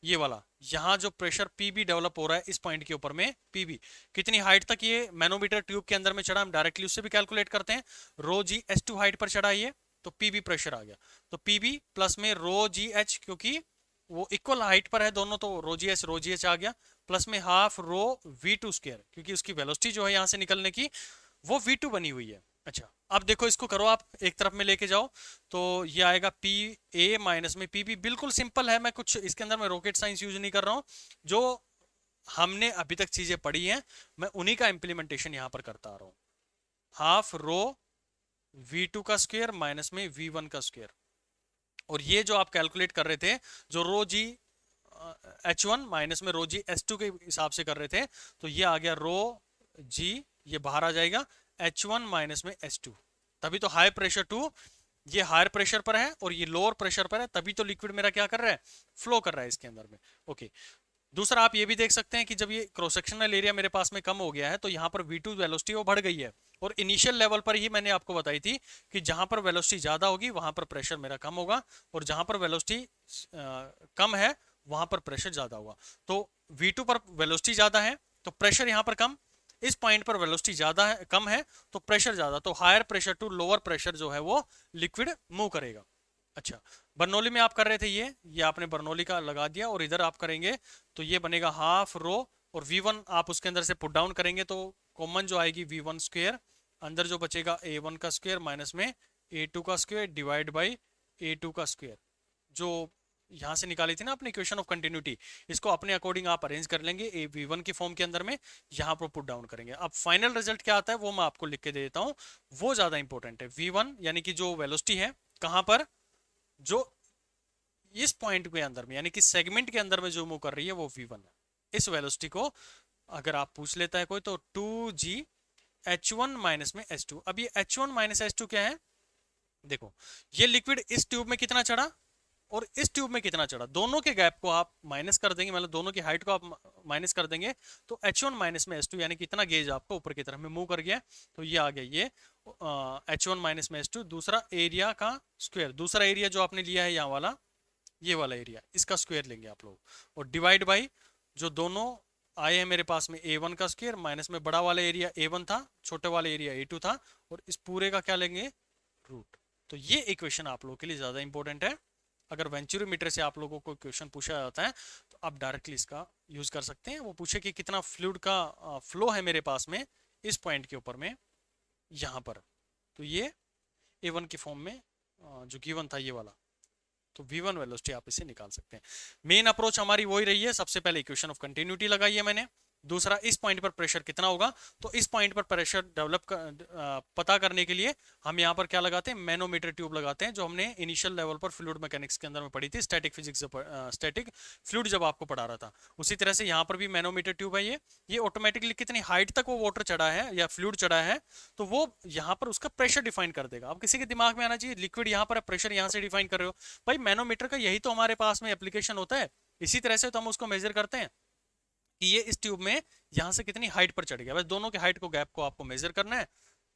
ये वाला, यहाँ जो प्रेशर pb डेवलप हो रहा है इस पॉइंट के ऊपर में, pb कितनी हाइट तक ये मैनोमीटर ट्यूब के अंदर में चढ़ा, हम डायरेक्टली उससे भी कैलकुलेट करते हैं। रो जी एच टू हाइट पर चढ़ा ये, तो pb प्रेशर आ गया। तो pb प्लस में रो जी एच, क्योंकि वो इक्वल हाइट पर है दोनों, तो रो जी एच आ गया, प्लस में half rho V two square, क्योंकि उसकी वेलोसिटी जो है यहाँ से निकलने की वो v2 बनी हुई है। अच्छा, अब देखो इसको करो आप एक तरफ में लेके जाओ, तो ये आएगा पी ए माइनस में पी बी। बिल्कुल सिंपल है, मैं कुछ इसके अंदर में रॉकेट साइंस यूज नहीं कर रहा हूँ, जो हमने अभी तक चीजें पढ़ी हैं मैं उन्हीं का इंप्लीमेंटेशन यहाँ पर करता आ रहा हूँ। हाफ रो v2 का स्क्वायर माइनस में v1 का स्क्वायर, और ये जो आप कैलकुलेट कर रहे थे, जो रो जी एच वन माइनस में रो जी एच टू के हिसाब से कर रहे थे, तो ये आ गया रो जी, ये बाहर आ जाएगा एच वन माइनस में एच टू। तभी तो हाई प्रेशर टू, ये हायर प्रेशर पर है और ये लोअर प्रेशर पर है, तभी तो लिक्विड मेरा क्या कर रहा है, फ्लो कर रहा है इसके अंदर में। ओके, दूसरा आप ये भी देख सकते हैं कि जब ये क्रॉस सेक्शनल एरिया मेरे पास में कम हो गया है, तो यहाँ पर v2 वेलोसिटी वो बढ़ गई है। और इनिशियल लेवल पर ही मैंने आपको बताई थी कि जहां पर वेलोसिटी ज्यादा होगी वहां पर प्रेशर मेरा कम होगा, और जहां पर वेलोसिटी कम है वहां पर प्रेशर ज्यादा होगा। तो v2 पर वेलोसिटी ज्यादा है तो प्रेशर यहाँ पर कम, इस पॉइंट पर वेलोसिटी ज्यादा है, कम है, तो प्रेशर ज्यादा, तो higher pressure to lower pressure जो है वो लिक्विड मूव करेगा। अच्छा, बर्नौली में आप कर रहे थे ये आपने बर्नौली का लगा दिया, और इधर आप करेंगे तो ये बनेगा हाफ रो, और v1 आप उसके अंदर से पुट डाउन करेंगे तो कॉमन जो आएगी v1 स्क्वायर, अंदर जो बचेगा a1 का स्क्वायर माइनस में a2 का स्क्वायर डिवाइड बाई a2 का स्क्वायर। जो यहाँ से निकाली थी ना अपनी इक्वेशन ऑफ कंटिन्यूटी, इसको अपने अकॉर्डिंग आप अरेंज कर लेंगे ए v1 की फॉर्म के अंदर में, यहाँ पर पुट डाउन करेंगे। अब फाइनल रिजल्ट क्या आता है वो मैं आपको लिख के दे देता हूँ, वो ज्यादा इंपॉर्टेंट है। v1 यानी कि जो वेलोसिटी है कहाँ पर, जो इस पॉइंट के अंदर में यानी कि सेगमेंट के अंदर में जो मूव कर रही है वो v1 है। इस वेलोसिटी को अगर आप पूछ लेता है कोई तो 2g h1 माइनस में h2। अब ये h1 माइनस h2 क्या है, देखो ये लिक्विड इस ट्यूब में कितना चढ़ा और इस ट्यूब में कितना चढ़ा, दोनों के गैप को आप माइनस कर देंगे, मतलब दोनों की हाइट को आप माइनस कर देंगे, तो h1 माइनस में h2 यानी कि इतना गेज आपको ऊपर की तरफ में मूव कर गया, तो ये आ गया ये h1 माइनस में h2। दूसरा एरिया का स्क्वायर, दूसरा एरिया जो आपने लिया है यहाँ वाला, ये वाला एरिया, इसका स्क्वायर लेंगे आप लोग, और डिवाइड बाई जो दोनों आए हैं मेरे पास में a1 का स्क्वायर माइनस में बड़ा वाला एरिया a1 था, छोटे वाले एरिया a2 था, और इस पूरे का क्या लेंगे, रूट। तो ये इक्वेशन आप लोगों के लिए ज्यादा इंपॉर्टेंट है। अगर वेंचुरीमीटर से आप लोगों को क्वेश्चन पूछा जाता है तो आप डायरेक्टली इसका यूज कर सकते हैं। वो पूछे कि कितना फ्लूइड का फ्लो है मेरे पास में इस पॉइंट के ऊपर में यहाँ पर, तो ये a1 की फॉर्म में जो गिवन था ये वाला, तो v1 वेलोसिटी आप इसे निकाल सकते हैं। मेन अप्रोच हमारी वही रही है, सबसे पहले इक्वेशन ऑफ कंटिन्यूटी लगाई है मैंने, दूसरा इस पॉइंट पर प्रेशर कितना होगा, तो इस पॉइंट पर प्रेशर पता करने के लिए हम यहाँ पर क्या लगाते हैं, मैनोमीटर ट्यूब लगाते हैं, जो हमने इनिशियल लेवल पर फ्लूइड मैकेनिक्स के अंदर में पढ़ी थी, स्टैटिक फिजिक्स, स्टैटिक फ्लूइड जब आपको पढ़ा रहा था। उसी तरह से यहाँ पर भी मैनोमीटर ट्यूब है, ये ऑटोमेटिकली कितनी हाइट तक वो वाटर चढ़ा है या फ्लूइड चढ़ा है, तो वो यहाँ पर उसका प्रेशर डिफाइन कर देगा। अब किसी के दिमाग में आना चाहिए लिक्विड यहाँ पर है, प्रेशर यहाँ से डिफाइन कर रहे हो, भाई मैनोमीटर का यही तो हमारे पास में एप्लीकेशन होता है, इसी तरह से तो हम उसको मेजर करते हैं कि ये इस ट्यूब में यहाँ से कितनी हाइट पर चढ़ गया, बस दोनों के हाइट को गैप को आपको मेजर करना है।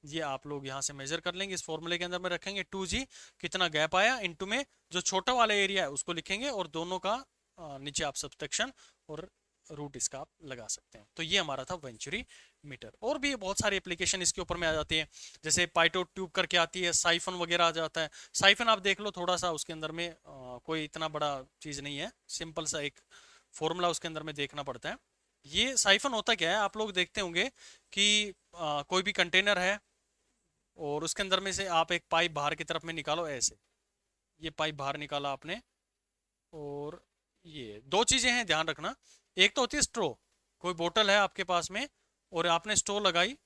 ये आप लोग यहाँ से मेजर कर लेंगे, इस फॉर्मूले के अंदर में रखेंगे 2g, कितना गैप आया इनटू में जो छोटा वाला एरिया है उसको लिखेंगे, और दोनों का नीचे आप सब्सट्रैक्शन और रूट इसका आप लगा सकते हैं। तो ये हमारा था वेंचुरी मीटर। और भी बहुत सारी एप्लीकेशन इसके ऊपर में आ जाती है, जैसे पाइटो ट्यूब करके आती है, साइफन वगैरह आ जाता है। साइफन आप देख लो थोड़ा सा, उसके अंदर में कोई इतना बड़ा चीज नहीं है, सिंपल सा एक फॉर्मूला उसके अंदर में देखना पड़ता है। ये साइफन होता क्या है, आप लोग देखते होंगे कि कोई भी कंटेनर है, और उसके अंदर में से आप एक पाइप बाहर की तरफ में निकालो ऐसे, ये पाइप बाहर निकाला आपने। और ये दो चीजें हैं ध्यान रखना, एक तो होती है स्ट्रो, कोई बोतल है आपके पास में और आपने स्ट्रो लगाई,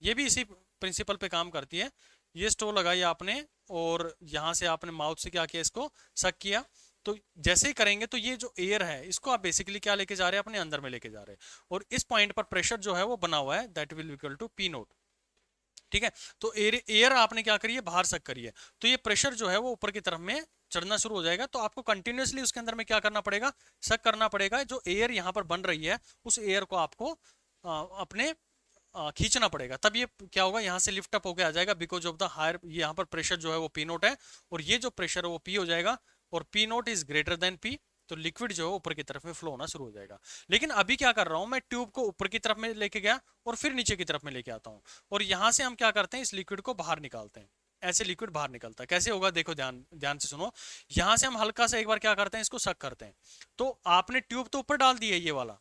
ये भी इसी प्रिंसिपल पे काम करती है। ये स्ट्रो लगाई आपने और यहाँ से आपने माउथ से क्या किया, इसको सक किया। तो जैसे ही करेंगे तो ये जो एयर है इसको आप बेसिकली क्या लेके जा रहे हैं, अपने अंदर में लेके जा रहे हैं, और इस पॉइंट पर प्रेशर जो है वो बना हुआ है, that will equal to P naught. ठीक है, तो एयर आपने क्या करिए, बाहर सक करिए, तो ये प्रेशर जो है वो ऊपर की तरफ में चढ़ना शुरू हो जाएगा। तो आपको कंटिन्यूअसली उसके अंदर में क्या करना पड़ेगा, सक करना पड़ेगा। जो एयर यहाँ पर बन रही है उस एयर को आपको अपने खींचना पड़ेगा, तब ये क्या होगा, यहाँ से लिफ्ट अप होकर आ जाएगा, बिकॉज ऑफ द हायर, यहाँ पर प्रेशर जो है वो पी नोट है, और ये जो प्रेशर है वो पी हो जाएगा, और P note is greater then P, तो लिक्विड जो है ऊपर की तरफ में फ्लो होना शुरू हो जाएगा। लेकिन अभी क्या कर रहा हूं मैं, ट्यूब को ऊपर की तरफ में लेके गया और फिर नीचे की तरफ में लेके आता हूं, और यहां से हम क्या करते हैं, इस लिक्विड को बाहर निकालते हैं। ऐसे लिक्विड बाहर निकलता है, कैसे होगा देखो, ध्यान ध्यान से सुनो। यहां से हम हल्का सा एक बार क्या करते हैं, इसको सक करते हैं, तो आपने ट्यूब तो ऊपर डाल दी है ये वाला,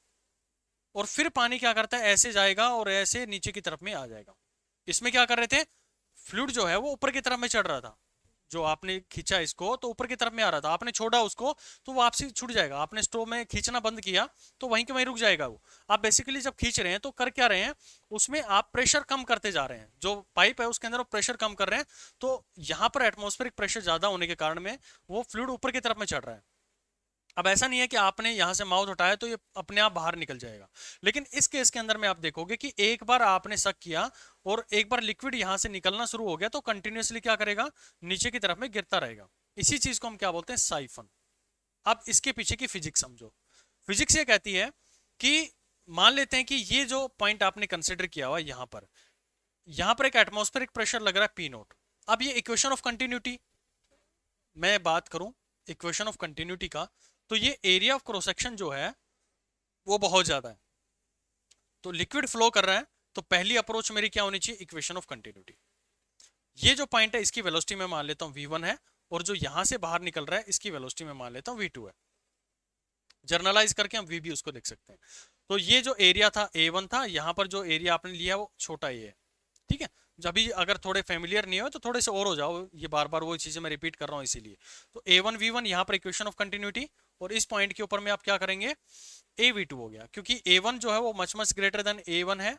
और फिर पानी क्या करता है, ऐसे जाएगा और ऐसे नीचे की तरफ में आ जाएगा। इसमें क्या कर रहे थे, फ्लूइड जो है वो ऊपर की तरफ में चढ़ रहा था, जो आपने खींचा इसको तो ऊपर की तरफ में आ रहा था, आपने छोड़ा उसको तो वापसी छूट जाएगा, आपने स्ट्रो में खींचना बंद किया तो वहीं के वहीं रुक जाएगा वो। आप बेसिकली जब खींच रहे हैं तो कर क्या रहे हैं, उसमें आप प्रेशर कम करते जा रहे हैं, जो पाइप है उसके अंदर वो प्रेशर कम कर रहे हैं, तो यहाँ पर एटमॉस्फेरिक प्रेशर ज्यादा होने के कारण में वो फ्लूइड ऊपर की तरफ में चढ़ रहा है। अब ऐसा नहीं है कि आपने यहां से माउथ उठाया तो ये अपने आप बाहर निकल जाएगा, लेकिन इस केस के अंदर में आप देखोगे कि एक बार आपने सक किया और एक बार लिक्विड यहां से निकलना शुरू हो गया तो कंटिन्यूअसली क्या करेगा, नीचे की तरफ में गिरता रहेगा। इसी चीज को हम क्या बोलते हैं, साइफन। अब इसके पीछे की फिजिक्स समझो। फिजिक्स ये कहती है कि मान लेते हैं कि ये जो पॉइंट आपने कंसिडर किया हुआ यहां पर एक एटमॉस्फेरिक प्रेशर लग रहा है पी नोट। अब ये इक्वेशन ऑफ कंटिन्यूटी मैं बात करूं, इक्वेशन ऑफ कंटिन्यूटी का, तो ये एरिया ऑफ क्रॉस सेक्शन जो है वो बहुत ज्यादा है, तो लिक्विड फ्लो कर रहा है, तो पहली अप्रोच मेरी क्या होनी चाहिए, इक्वेशन ऑफ कंटिन्यूटी। ये जो पॉइंट है इसकी वेलोसिटी में मान लेता हूं v1 है, और जो यहां से बाहर निकल रहा है इसकी वेलोसिटी में मान लेता हूं v2 है। जर्नलाइज करके हम v भी उसको लिख सकते हैं। तो ये जो एरिया था a1 था, यहां पर जो एरिया आपने लिया वो छोटा a है। ठीक है, जब भी अगर थोड़े फेमिलियर नहीं हो तो थोड़े से और हो जाओ, ये बार बार वो चीजें मैं रिपीट कर रहा हूँ इसीलिए। तो a1 v1 यहाँ पर इक्वेशन ऑफ कंटिन्यूटी, और इस पॉइंट के ऊपर में आप क्या करेंगे, av2 हो गया, क्योंकि a1 जो है वो much much greater then a1 है,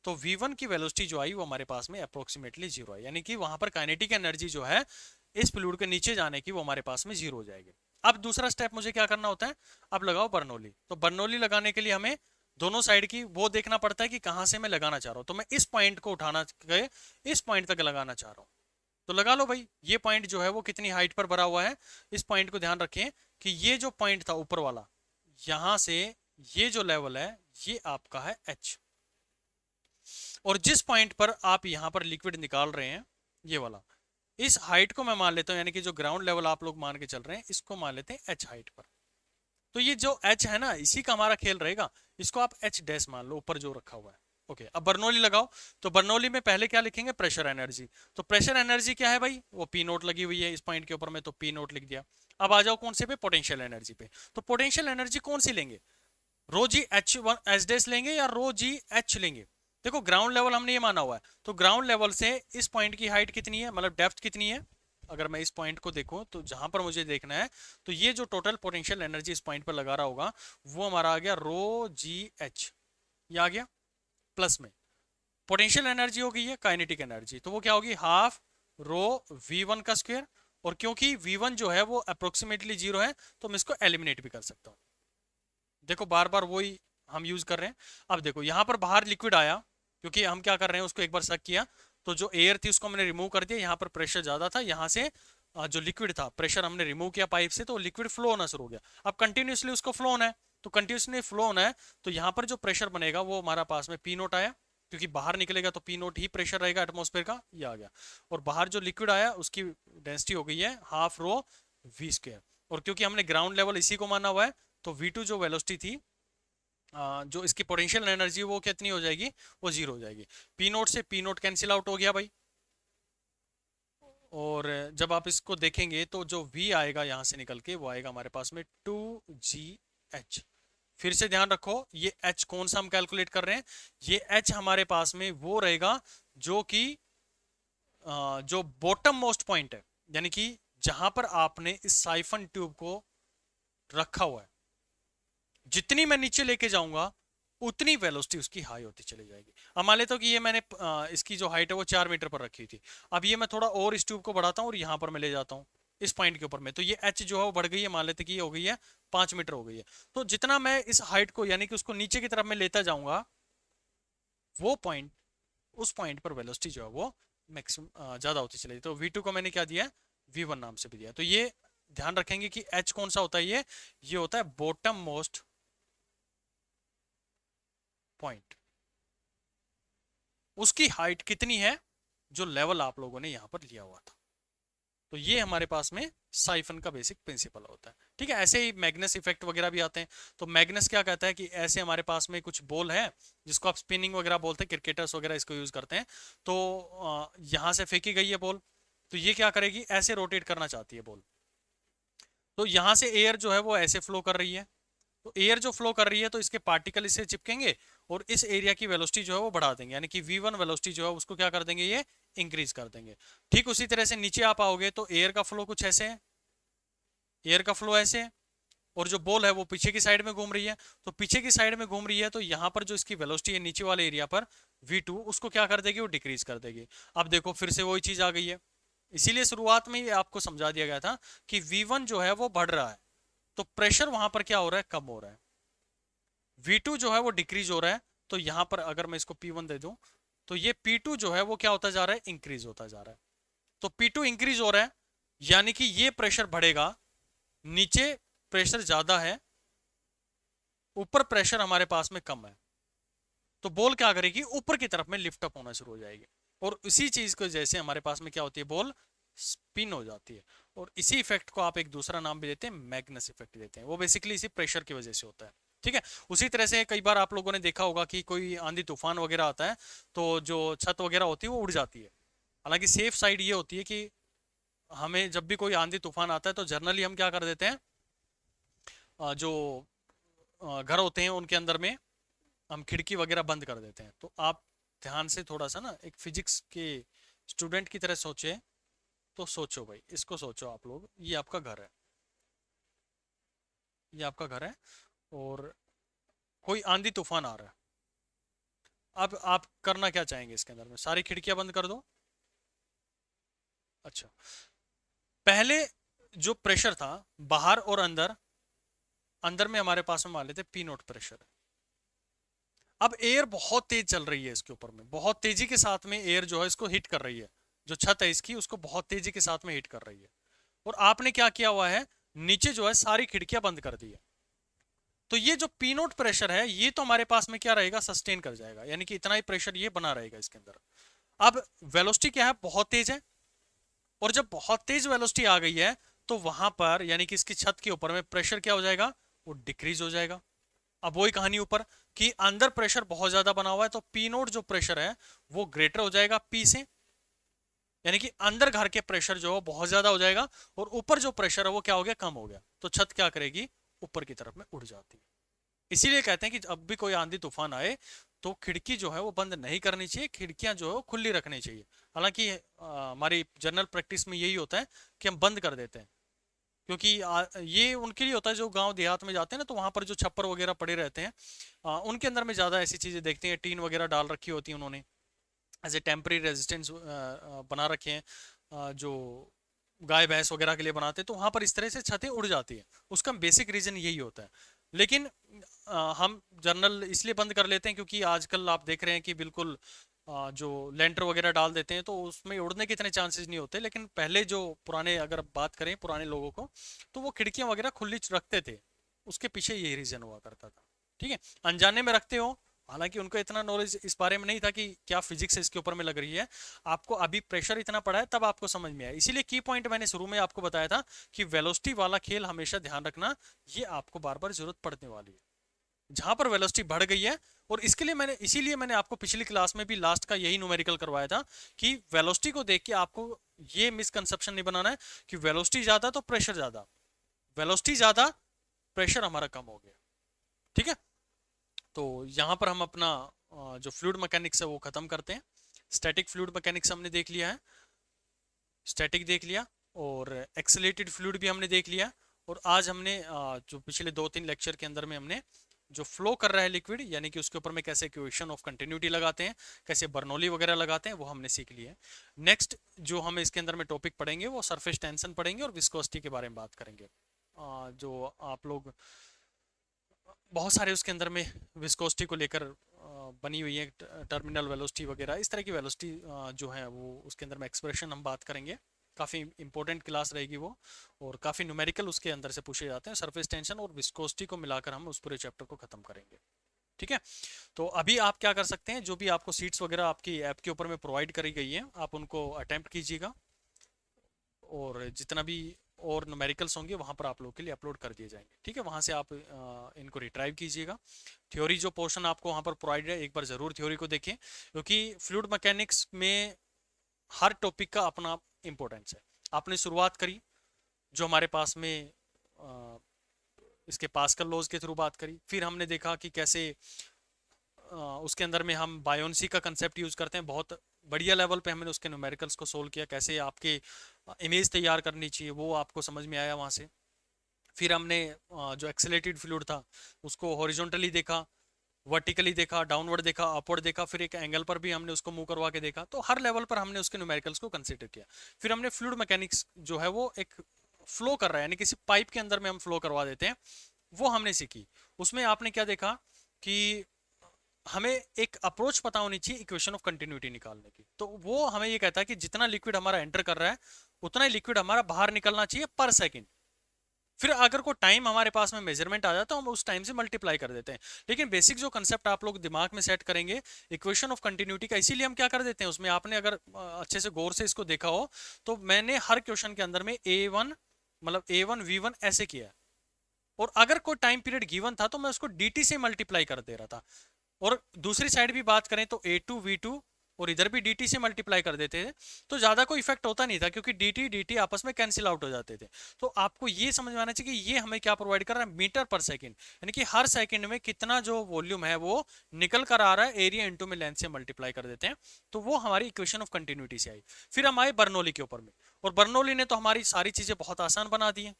तो v1 की वेलोसिटी जो आई वो हमारे पास में अप्रोक्सीमेटली जीरो है, यानी कि वहां पर काइनेटिक एनर्जी जो है इस फ्लूइड के नीचे जाने की वो हमारे पास में जीरो हो जाएगी। अब दूसरा स्टेप मुझे क्या करना होता है, अब लगाओ बर्नौली। तो बर्नौली लगाने के लिए हमें दोनों साइड की वो देखना पड़ता है कि कहां से मैं लगाना चाह रहा हूं, तो मैं इस पॉइंट को उठाना गए, इस पॉइंट तक लगाना चाह रहा हूं, तो लगा लो भाई। ये पॉइंट जो है वो कितनी हाइट पर भरा हुआ है, इस पॉइंट को ध्यान रखें कि ये जो पॉइंट था ऊपर वाला, यहां से ये जो लेवल है ये आपका है h, और जिस पॉइंट पर आप यहां पर लिक्विड निकाल रहे हैं ये वाला, इस हाइट को मैं मान लेता हूं, यानी कि जो ग्राउंड लेवल आप लोग मान के चल रहे हैं इसको मान लेते हैं h हाइट पर। तो ये जो h है ना, इसी का हमारा खेल रहेगा, इसको आप h डैश मान लो, ऊपर जो रखा हुआ है। ओके, अब बर्नौली लगाओ। तो बर्नौली में पहले क्या लिखेंगे, प्रेशर एनर्जी। तो प्रेशर एनर्जी क्या है भाई, वो पी नोट लगी हुई है इस पॉइंट के ऊपर में, तो पी नोट लिख दिया। अब आ जाओ कौन से पे, पोटेंशियल एनर्जी पे। तो पोटेंशियल एनर्जी कौन सी लेंगे, rho G H one H dash लेंगे या रो जी एच लेंगे। देखो ग्राउंड लेवल हमने ये माना हुआ है, तो ग्राउंड लेवल से इस पॉइंट की हाइट कितनी है, मतलब डेप्थ कितनी है, अगर मैं इस पॉइंट को देखूं तो जहां पर मुझे देखना है, तो ये जो टोटल पोटेंशियल एनर्जी इस पॉइंट पर लगा रहा होगा वो हमारा आ गया रो जी एच, ये आ गया। प्लस में पोटेंशियल एनर्जी हो गई है काइनेटिक एनर्जी, तो वो क्या होगी, हाफ रो v1 का स्क्वायर, और क्योंकि v1 जो है वो अप्रोक्सीमेटली जीरो है तो मैं इसको एलिमिनेट भी कर सकता हूँ। देखो बार बार वही हम यूज कर रहे हैं। अब देखो यहाँ पर बाहर लिक्विड आया, क्योंकि हम क्या कर रहे हैं, उसको एक बार सक किया, तो जो एयर थी उसको हमने रिमूव कर दिया, यहाँ पर प्रेशर ज्यादा था, यहाँ से जो लिक्विड था प्रेशर हमने रिमूव किया पाइप से, तो लिक्विड फ्लो होना शुरू हो गया। अब कंटिन्यूसली उसको फ्लो होना है, तो कंटिन्यूसली फ्लो होना है, तो यहाँ पर जो प्रेशर बनेगा वो हमारा पास में पी नोट आया, क्योंकि बाहर निकलेगा तो पी नोट ही प्रेशर रहेगा एटमॉस्फेयर का, ये आ गया। और बाहर जो लिक्विड आया उसकी डेंसिटी हो गई है हाफ रो वी स्क्वायर, और क्योंकि हमने ग्राउंड लेवल इसी को माना हुआ है, तो V2 जो वेलोसिटी थी, जो इसकी पोटेंशियल एनर्जी वो कितनी हो जाएगी, वो जीरो हो जाएगी। पी नोट से पी नोट कैंसिल आउट हो गया भाई, और जब आप इसको देखेंगे तो जो V आएगा यहाँ से निकल के वो आएगा हमारे पास में 2GH। फिर से ध्यान रखो ये H कौन सा हम कैलकुलेट कर रहे हैं, ये H हमारे पास में वो रहेगा जो कि जो बॉटम मोस्ट पॉइंट है, यानी कि जहां पर आपने इस साइफन ट्यूब को रखा हुआ है, जितनी मैं नीचे लेके जाऊंगा उतनी वेलोसिटी उसकी हाई होती चली जाएगी। अब मान लेता हूं कि ये मैंने इसकी जो हाइट है वो 4 मीटर पर रखी थी। अब ये मैं थोड़ा और इस ट्यूब को बढ़ाता हूँ और यहां पर मैं ले जाता हूँ इस पॉइंट के ऊपर में, तो ये एच जो है वो बढ़ गई है, मान लेते कि ये हो गई है 5 मीटर हो गई है। तो जितना मैं इस हाइट को यानी कि उसको नीचे की तरफ में लेता जाऊंगा, वो पॉइंट, उस पॉइंट पर वेलोसिटी जो है वो मैक्सिमम ज्यादा होती चलेगी। तो V2 को मैंने क्या दिया, V1 नाम से भी दिया। तो ये ध्यान रखेंगे कि H कौन सा होता है, ये होता है बॉटम मोस्ट पॉइंट। उसकी हाइट कितनी है जो लेवल आप लोगों ने यहां पर लिया हुआ था। तो ये हमारे पास में साइफन का बेसिक प्रिंसिपल होता है। ठीक है, ऐसे ही मैग्नस इफेक्ट वगैरह भी आते हैं। तो मैग्नस क्या कहता है कि ऐसे हमारे पास में कुछ बॉल है जिसको आप स्पिनिंग वगैरह बोलते हैं, क्रिकेटर्स वगैरह इसको यूज करते हैं। तो यहां से फेंकी गई है बॉल, तो ये क्या करेगी, ऐसे रोटेट करना चाहती है बॉल। तो यहां से एयर जो है वो ऐसे फ्लो कर रही है। तो एयर जो फ्लो कर रही है तो इसके पार्टिकल इससे चिपकेंगे और इस एरिया की वेलोसिटी जो है वो बढ़ा देंगे, यानी कि V1 वेलोसिटी जो है उसको क्या कर देंगे, ये इंक्रीज कर देंगे। ठीक उसी तरह से नीचे आप आओगे तो एयर का फ्लो कुछ ऐसे है, एयर का फ्लो ऐसे है, और जो बॉल है वो पीछे की साइड में घूम रही है। तो पीछे की साइड में घूम रही है तो यहाँ पर जो इसकी वेलोसिटी है नीचे वाले एरिया पर V2, उसको क्या कर देगी, वो डिक्रीज कर देगी। अब देखो फिर से वही चीज आ गई है। इसीलिए शुरुआत में ही आपको समझा दिया गया था कि V1 जो है वो बढ़ रहा है, तो प्रेशर वहां पर क्या हो रहा है, कम हो रहा है। V2 जो है वो डिक्रीज हो रहा है। तो यहां पर अगर मैं इसको P1 दे दूं तो ये P2 जो है वो क्या होता जा रहा है, इंक्रीज होता जा रहा है। तो P2 इंक्रीज हो रहा है, यानी कि ये प्रेशर बढ़ेगा। नीचे प्रेशर ज्यादा है, ऊपर प्रेशर हमारे पास में कम है। तो बॉल क्या करेगी, ऊपर की तरफ में लिफ्ट अप होना शुरू हो जाएगी। और इसी चीज को जैसे हमारे पास में क्या होती है, बॉल स्पिन हो जाती है। और इसी इफेक्ट को आप एक दूसरा नाम भी देते हैं, मैग्नस इफेक्ट देते हैं। वो बेसिकली इसी प्रेशर की वजह से होता है। ठीक है, उसी तरह से कई बार आप लोगों ने देखा होगा कि कोई आंधी तूफान वगैरह आता है तो जो छत वगैरह होती है वो उड़ जाती है। हालांकि सेफ साइड ये होती है कि हमें जब भी कोई आंधी तूफान आता है तो जनरली हम क्या कर देते हैं, जो घर होते हैं उनके अंदर में हम खिड़की वगैरह बंद कर देते हैं। तो आप ध्यान से थोड़ा सा ना एक फिजिक्स के स्टूडेंट की तरह सोचे। तो सोचो भाई, इसको सोचो आप लोग, ये आपका घर है, ये आपका घर है और कोई आंधी तूफान आ रहा है। अब आप करना क्या चाहेंगे, इसके अंदर में सारी खिड़कियां बंद कर दो। अच्छा, पहले जो प्रेशर था बाहर और अंदर, अंदर में हमारे पास में मान लेते पी नोट प्रेशर है। अब एयर बहुत तेज चल रही है इसके ऊपर में, बहुत तेजी के साथ में एयर जो है इसको हिट कर रही है, जो छत है इसकी उसको बहुत तेजी के साथ में हिट कर रही है। और आपने क्या किया हुआ है, नीचे जो है सारी खिड़कियां बंद कर दी है। तो ये जो पी नोट प्रेशर है ये तो हमारे पास में क्या रहेगा, सस्टेन कर जाएगा, यानी कि इतना ही प्रेशर ये बना रहेगा इसके अंदर। अब वेलोसिटी क्या है, बहुत तेज है। और जब बहुत तेज वेलोसिटी आ गई है तो वहां पर यानी कि इसकी छत के ऊपर में प्रेशर क्या हो जाएगा, वो डिक्रीज हो जाएगा। अब वही कहानी ऊपर कि अंदर प्रेशर बहुत ज्यादा बना हुआ है तो पी नोट जो प्रेशर है वो ग्रेटर हो जाएगा पी से, यानी कि अंदर घर के प्रेशर जो है बहुत ज्यादा हो जाएगा और ऊपर जो प्रेशर है वो क्या हो गया, कम हो गया। तो छत क्या करेगी, ऊपर की तरफ में उड़ जाती है। इसीलिए कहते हैं कि जब भी कोई आंधी तूफान आए तो खिड़की जो है वो बंद नहीं करनी चाहिए, खिड़कियां जो है वो खुली रखनी चाहिए। हालांकि हमारी जनरल प्रैक्टिस में यही होता है कि हम बंद कर देते हैं, क्योंकि ये उनके लिए होता है जो गांव देहात में जाते हैं ना, तो वहां पर जो छप्पर वगैरह पड़े रहते हैं, उनके अंदर में ज्यादा ऐसी चीजें देखते हैं, टीन वगैरह डाल रखी होती है उन्होंने, एज ए टेम्परेरी रेजिस्टेंस बना रखे हैं, जो गाय भैंस वगैरह के लिए बनाते हैं। तो वहां पर इस तरह से छतें उड़ जाती हैं, उसका बेसिक रीजन यही होता है। लेकिन हम जर्नल इसलिए बंद कर लेते हैं क्योंकि आजकल आप देख रहे हैं कि बिल्कुल जो लेंटर वगैरह डाल देते हैं तो उसमें उड़ने के इतने चांसेस नहीं होते। लेकिन पहले जो पुराने, अगर बात करें पुराने लोगों को, तो वो खिड़कियां वगैरह खुली रखते थे, उसके पीछे यही रीजन हुआ करता था। ठीक है, अनजाने में रखते हो, हालांकि उनको इतना नॉलेज इस बारे में नहीं था कि क्या फिजिक्स इसके ऊपर में लग रही है। आपको अभी प्रेशर इतना पड़ा है तब आपको समझ में आया। इसीलिए की पॉइंट मैंने शुरू में आपको बताया था कि वेलोसिटी वाला खेल हमेशा ध्यान रखना, ये आपको बार बार जरूरत पड़ने वाली है जहां पर वेलोसिटी बढ़ गई है। और इसके लिए मैंने, इसीलिए मैंने आपको पिछली क्लास में भी लास्ट का यही न्यूमेरिकल करवाया था कि वेलोसिटी को देख के आपको ये मिसकंसेप्शन नहीं बनाना है कि वेलोसिटी ज्यादा तो प्रेशर ज्यादा, वेलोसिटी ज्यादा प्रेशर हमारा कम हो गया। ठीक है, तो यहां पर हम अपना जो फ्लूइड मैकेनिक्स है वो खत्म करते हैं। स्टैटिक फ्लूइड मैकेनिक्स हमने देख लिया है। स्टैटिक देख लिया और एक्सेलेटेड फ्लूइड भी हमने देख लिया। और आज हमने जो पिछले 2-3 लेक्चर के अंदर में हमने जो फ्लो कर रहा है लिक्विड, यानी कि उसके ऊपर में कैसे इक्वेशन ऑफ कंटिन्यूटी लगाते हैं, कैसे बर्नौली वगैरह लगाते हैं, वो हमने सीख लिया है। नेक्स्ट जो हम इसके अंदर में टॉपिक पढ़ेंगे वो सरफेस टेंशन पढ़ेंगे और विस्कोसिटी के बारे में बात करेंगे। जो आप लोग बहुत सारे उसके अंदर में विस्कोसिटी को लेकर बनी हुई है, टर्मिनल वेलोसिटी वगैरह इस तरह की वेलोसिटी जो है वो उसके अंदर में एक्सप्रेशन हम बात करेंगे। काफ़ी इंपॉर्टेंट क्लास रहेगी वो, और काफ़ी न्यूमेरिकल उसके अंदर से पूछे जाते हैं। सरफेस टेंशन और विस्कोसिटी को मिलाकर हम उस पूरे चैप्टर को खत्म करेंगे। ठीक है, तो अभी आप क्या कर सकते हैं, जो भी आपको सीट्स वगैरह आपकी ऐप के ऊपर में प्रोवाइड करी गई है आप उनको अटेम्प्ट कीजिएगा, और जितना भी और न्यूमेरिकल्स होंगे वहाँ पर आप लोगों के लिए अपलोड कर दिए जाएंगे। ठीक है, वहाँ से आप इनको रिट्राइव कीजिएगा। थ्योरी जो पोर्शन आपको वहाँ पर प्रोवाइड है, एक बार ज़रूर थ्योरी को देखें, क्योंकि फ्लूइड मैकेनिक्स में हर टॉपिक का अपना इंपॉर्टेंस है। आपने शुरुआत करी जो हमारे पास में इसके पास्कल लॉज के थ्रू बात करी, फिर हमने देखा कि कैसे उसके अंदर में हम बायोन्सी का कंसेप्ट यूज़ करते हैं। बहुत बढ़िया लेवल पे हमने उसके न्यूमेरिकल्स को सोल्व किया, कैसे आपके इमेज तैयार करनी चाहिए वो आपको समझ में आया वहाँ से। फिर हमने जो एक्सेलेटेड फ्लूइड था उसको हॉरिजॉन्टली देखा, वर्टिकली देखा, डाउनवर्ड देखा, अपवर्ड देखा, फिर एक एंगल पर भी हमने उसको मूव करवा के देखा। तो हर लेवल पर हमने उसके न्यूमेरिकल्स को कंसिडर किया। फिर हमने फ्लूइड मैकेनिक्स जो है वो एक फ्लो कर रहा है, यानी किसी पाइप के अंदर में हम फ्लो करवा देते हैं, वो हमने सीखी। उसमें आपने क्या देखा कि हमें एक अप्रोच पता होनी चाहिए इक्वेशन ऑफ कंटिन्यूटी निकालने की। तो वो हमें ये कहता है कि जितना लिक्विड हमारा एंटर कर रहा है उतना ही लिक्विड हमारा बाहर निकलना चाहिए पर सेकंड। फिर अगर कोई टाइम हमारे पास में मेजरमेंट आ जाता है तो हम उस टाइम से मल्टीप्लाई कर देते हैं। लेकिन बेसिक जो कंसेप्ट आप लोग दिमाग में सेट करेंगे इक्वेशन ऑफ कंटिन्यूटी का, इसीलिए हम क्या कर देते हैं उसमें, आपने अगर अच्छे से गौर से इसको देखा हो तो मैंने हर क्वेश्चन के अंदर में A1 मतलब A1 V1 ऐसे किया है, और अगर कोई टाइम पीरियड गिवन था तो मैं उसको dt से मल्टीप्लाई कर दे रहा था। और दूसरी साइड भी बात करें तो A2 V2 और इधर भी dt से मल्टीप्लाई कर देते थे, तो ज़्यादा कोई इफेक्ट होता नहीं था क्योंकि dt आपस में कैंसिल आउट हो जाते थे। तो आपको ये समझ में आना चाहिए कि ये हमें क्या प्रोवाइड कर रहा है, मीटर पर सेकंड, यानी कि हर सेकंड में कितना जो वॉल्यूम है वो निकल कर आ रहा है, एरिया इंटू में लेंथ से मल्टीप्लाई कर देते हैं। तो वो हमारी इक्वेशन ऑफ कंटिन्यूटी से आई। फिर हम आए बर्नौली के ऊपर में, और बर्नौली ने तो हमारी सारी चीज़ें बहुत आसान बना दी हैं।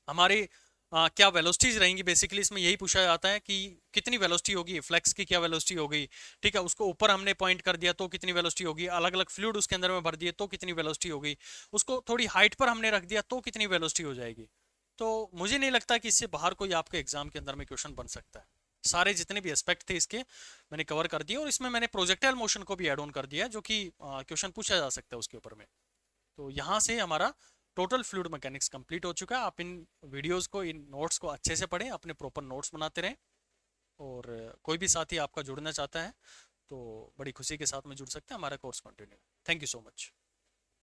हमारी क्या वेलोसिटीज रहेंगी, बेसिकली इसमें यही पूछा जाता है कि कितनी वेलोसिटी होगी, फ्लेक्स की क्या वेलोसिटी होगी। ठीक है, उसको ऊपर हमने पॉइंट कर दिया तो कितनी वेलोसिटी होगी, अलग अलग फ्लूइड उसके अंदर में भर दिए तो कितनी वेलोसिटी होगी, उसको थोड़ी हाइट पर हमने रख दिया तो कितनी वेलोसिटी हो जाएगी। तो मुझे नहीं लगता कि इससे बाहर कोई आपके एग्जाम के अंदर में क्वेश्चन बन सकता है। सारे जितने भी एस्पेक्ट थे इसके मैंने कवर कर दिए, और इसमें मैंने प्रोजेक्टाइल मोशन को भी ऐड ऑन कर दिया जो कि क्वेश्चन पूछा जा सकता है उसके ऊपर में। तो यहाँ से हमारा टोटल फ्लूइड मैकेनिक्स कंप्लीट हो चुका है। आप इन वीडियोस को, इन नोट्स को अच्छे से पढ़ें, अपने प्रॉपर नोट्स बनाते रहें, और कोई भी साथी आपका जुड़ना चाहता है तो बड़ी खुशी के साथ में जुड़ सकते हैं। हमारा course continue. Thank you so much.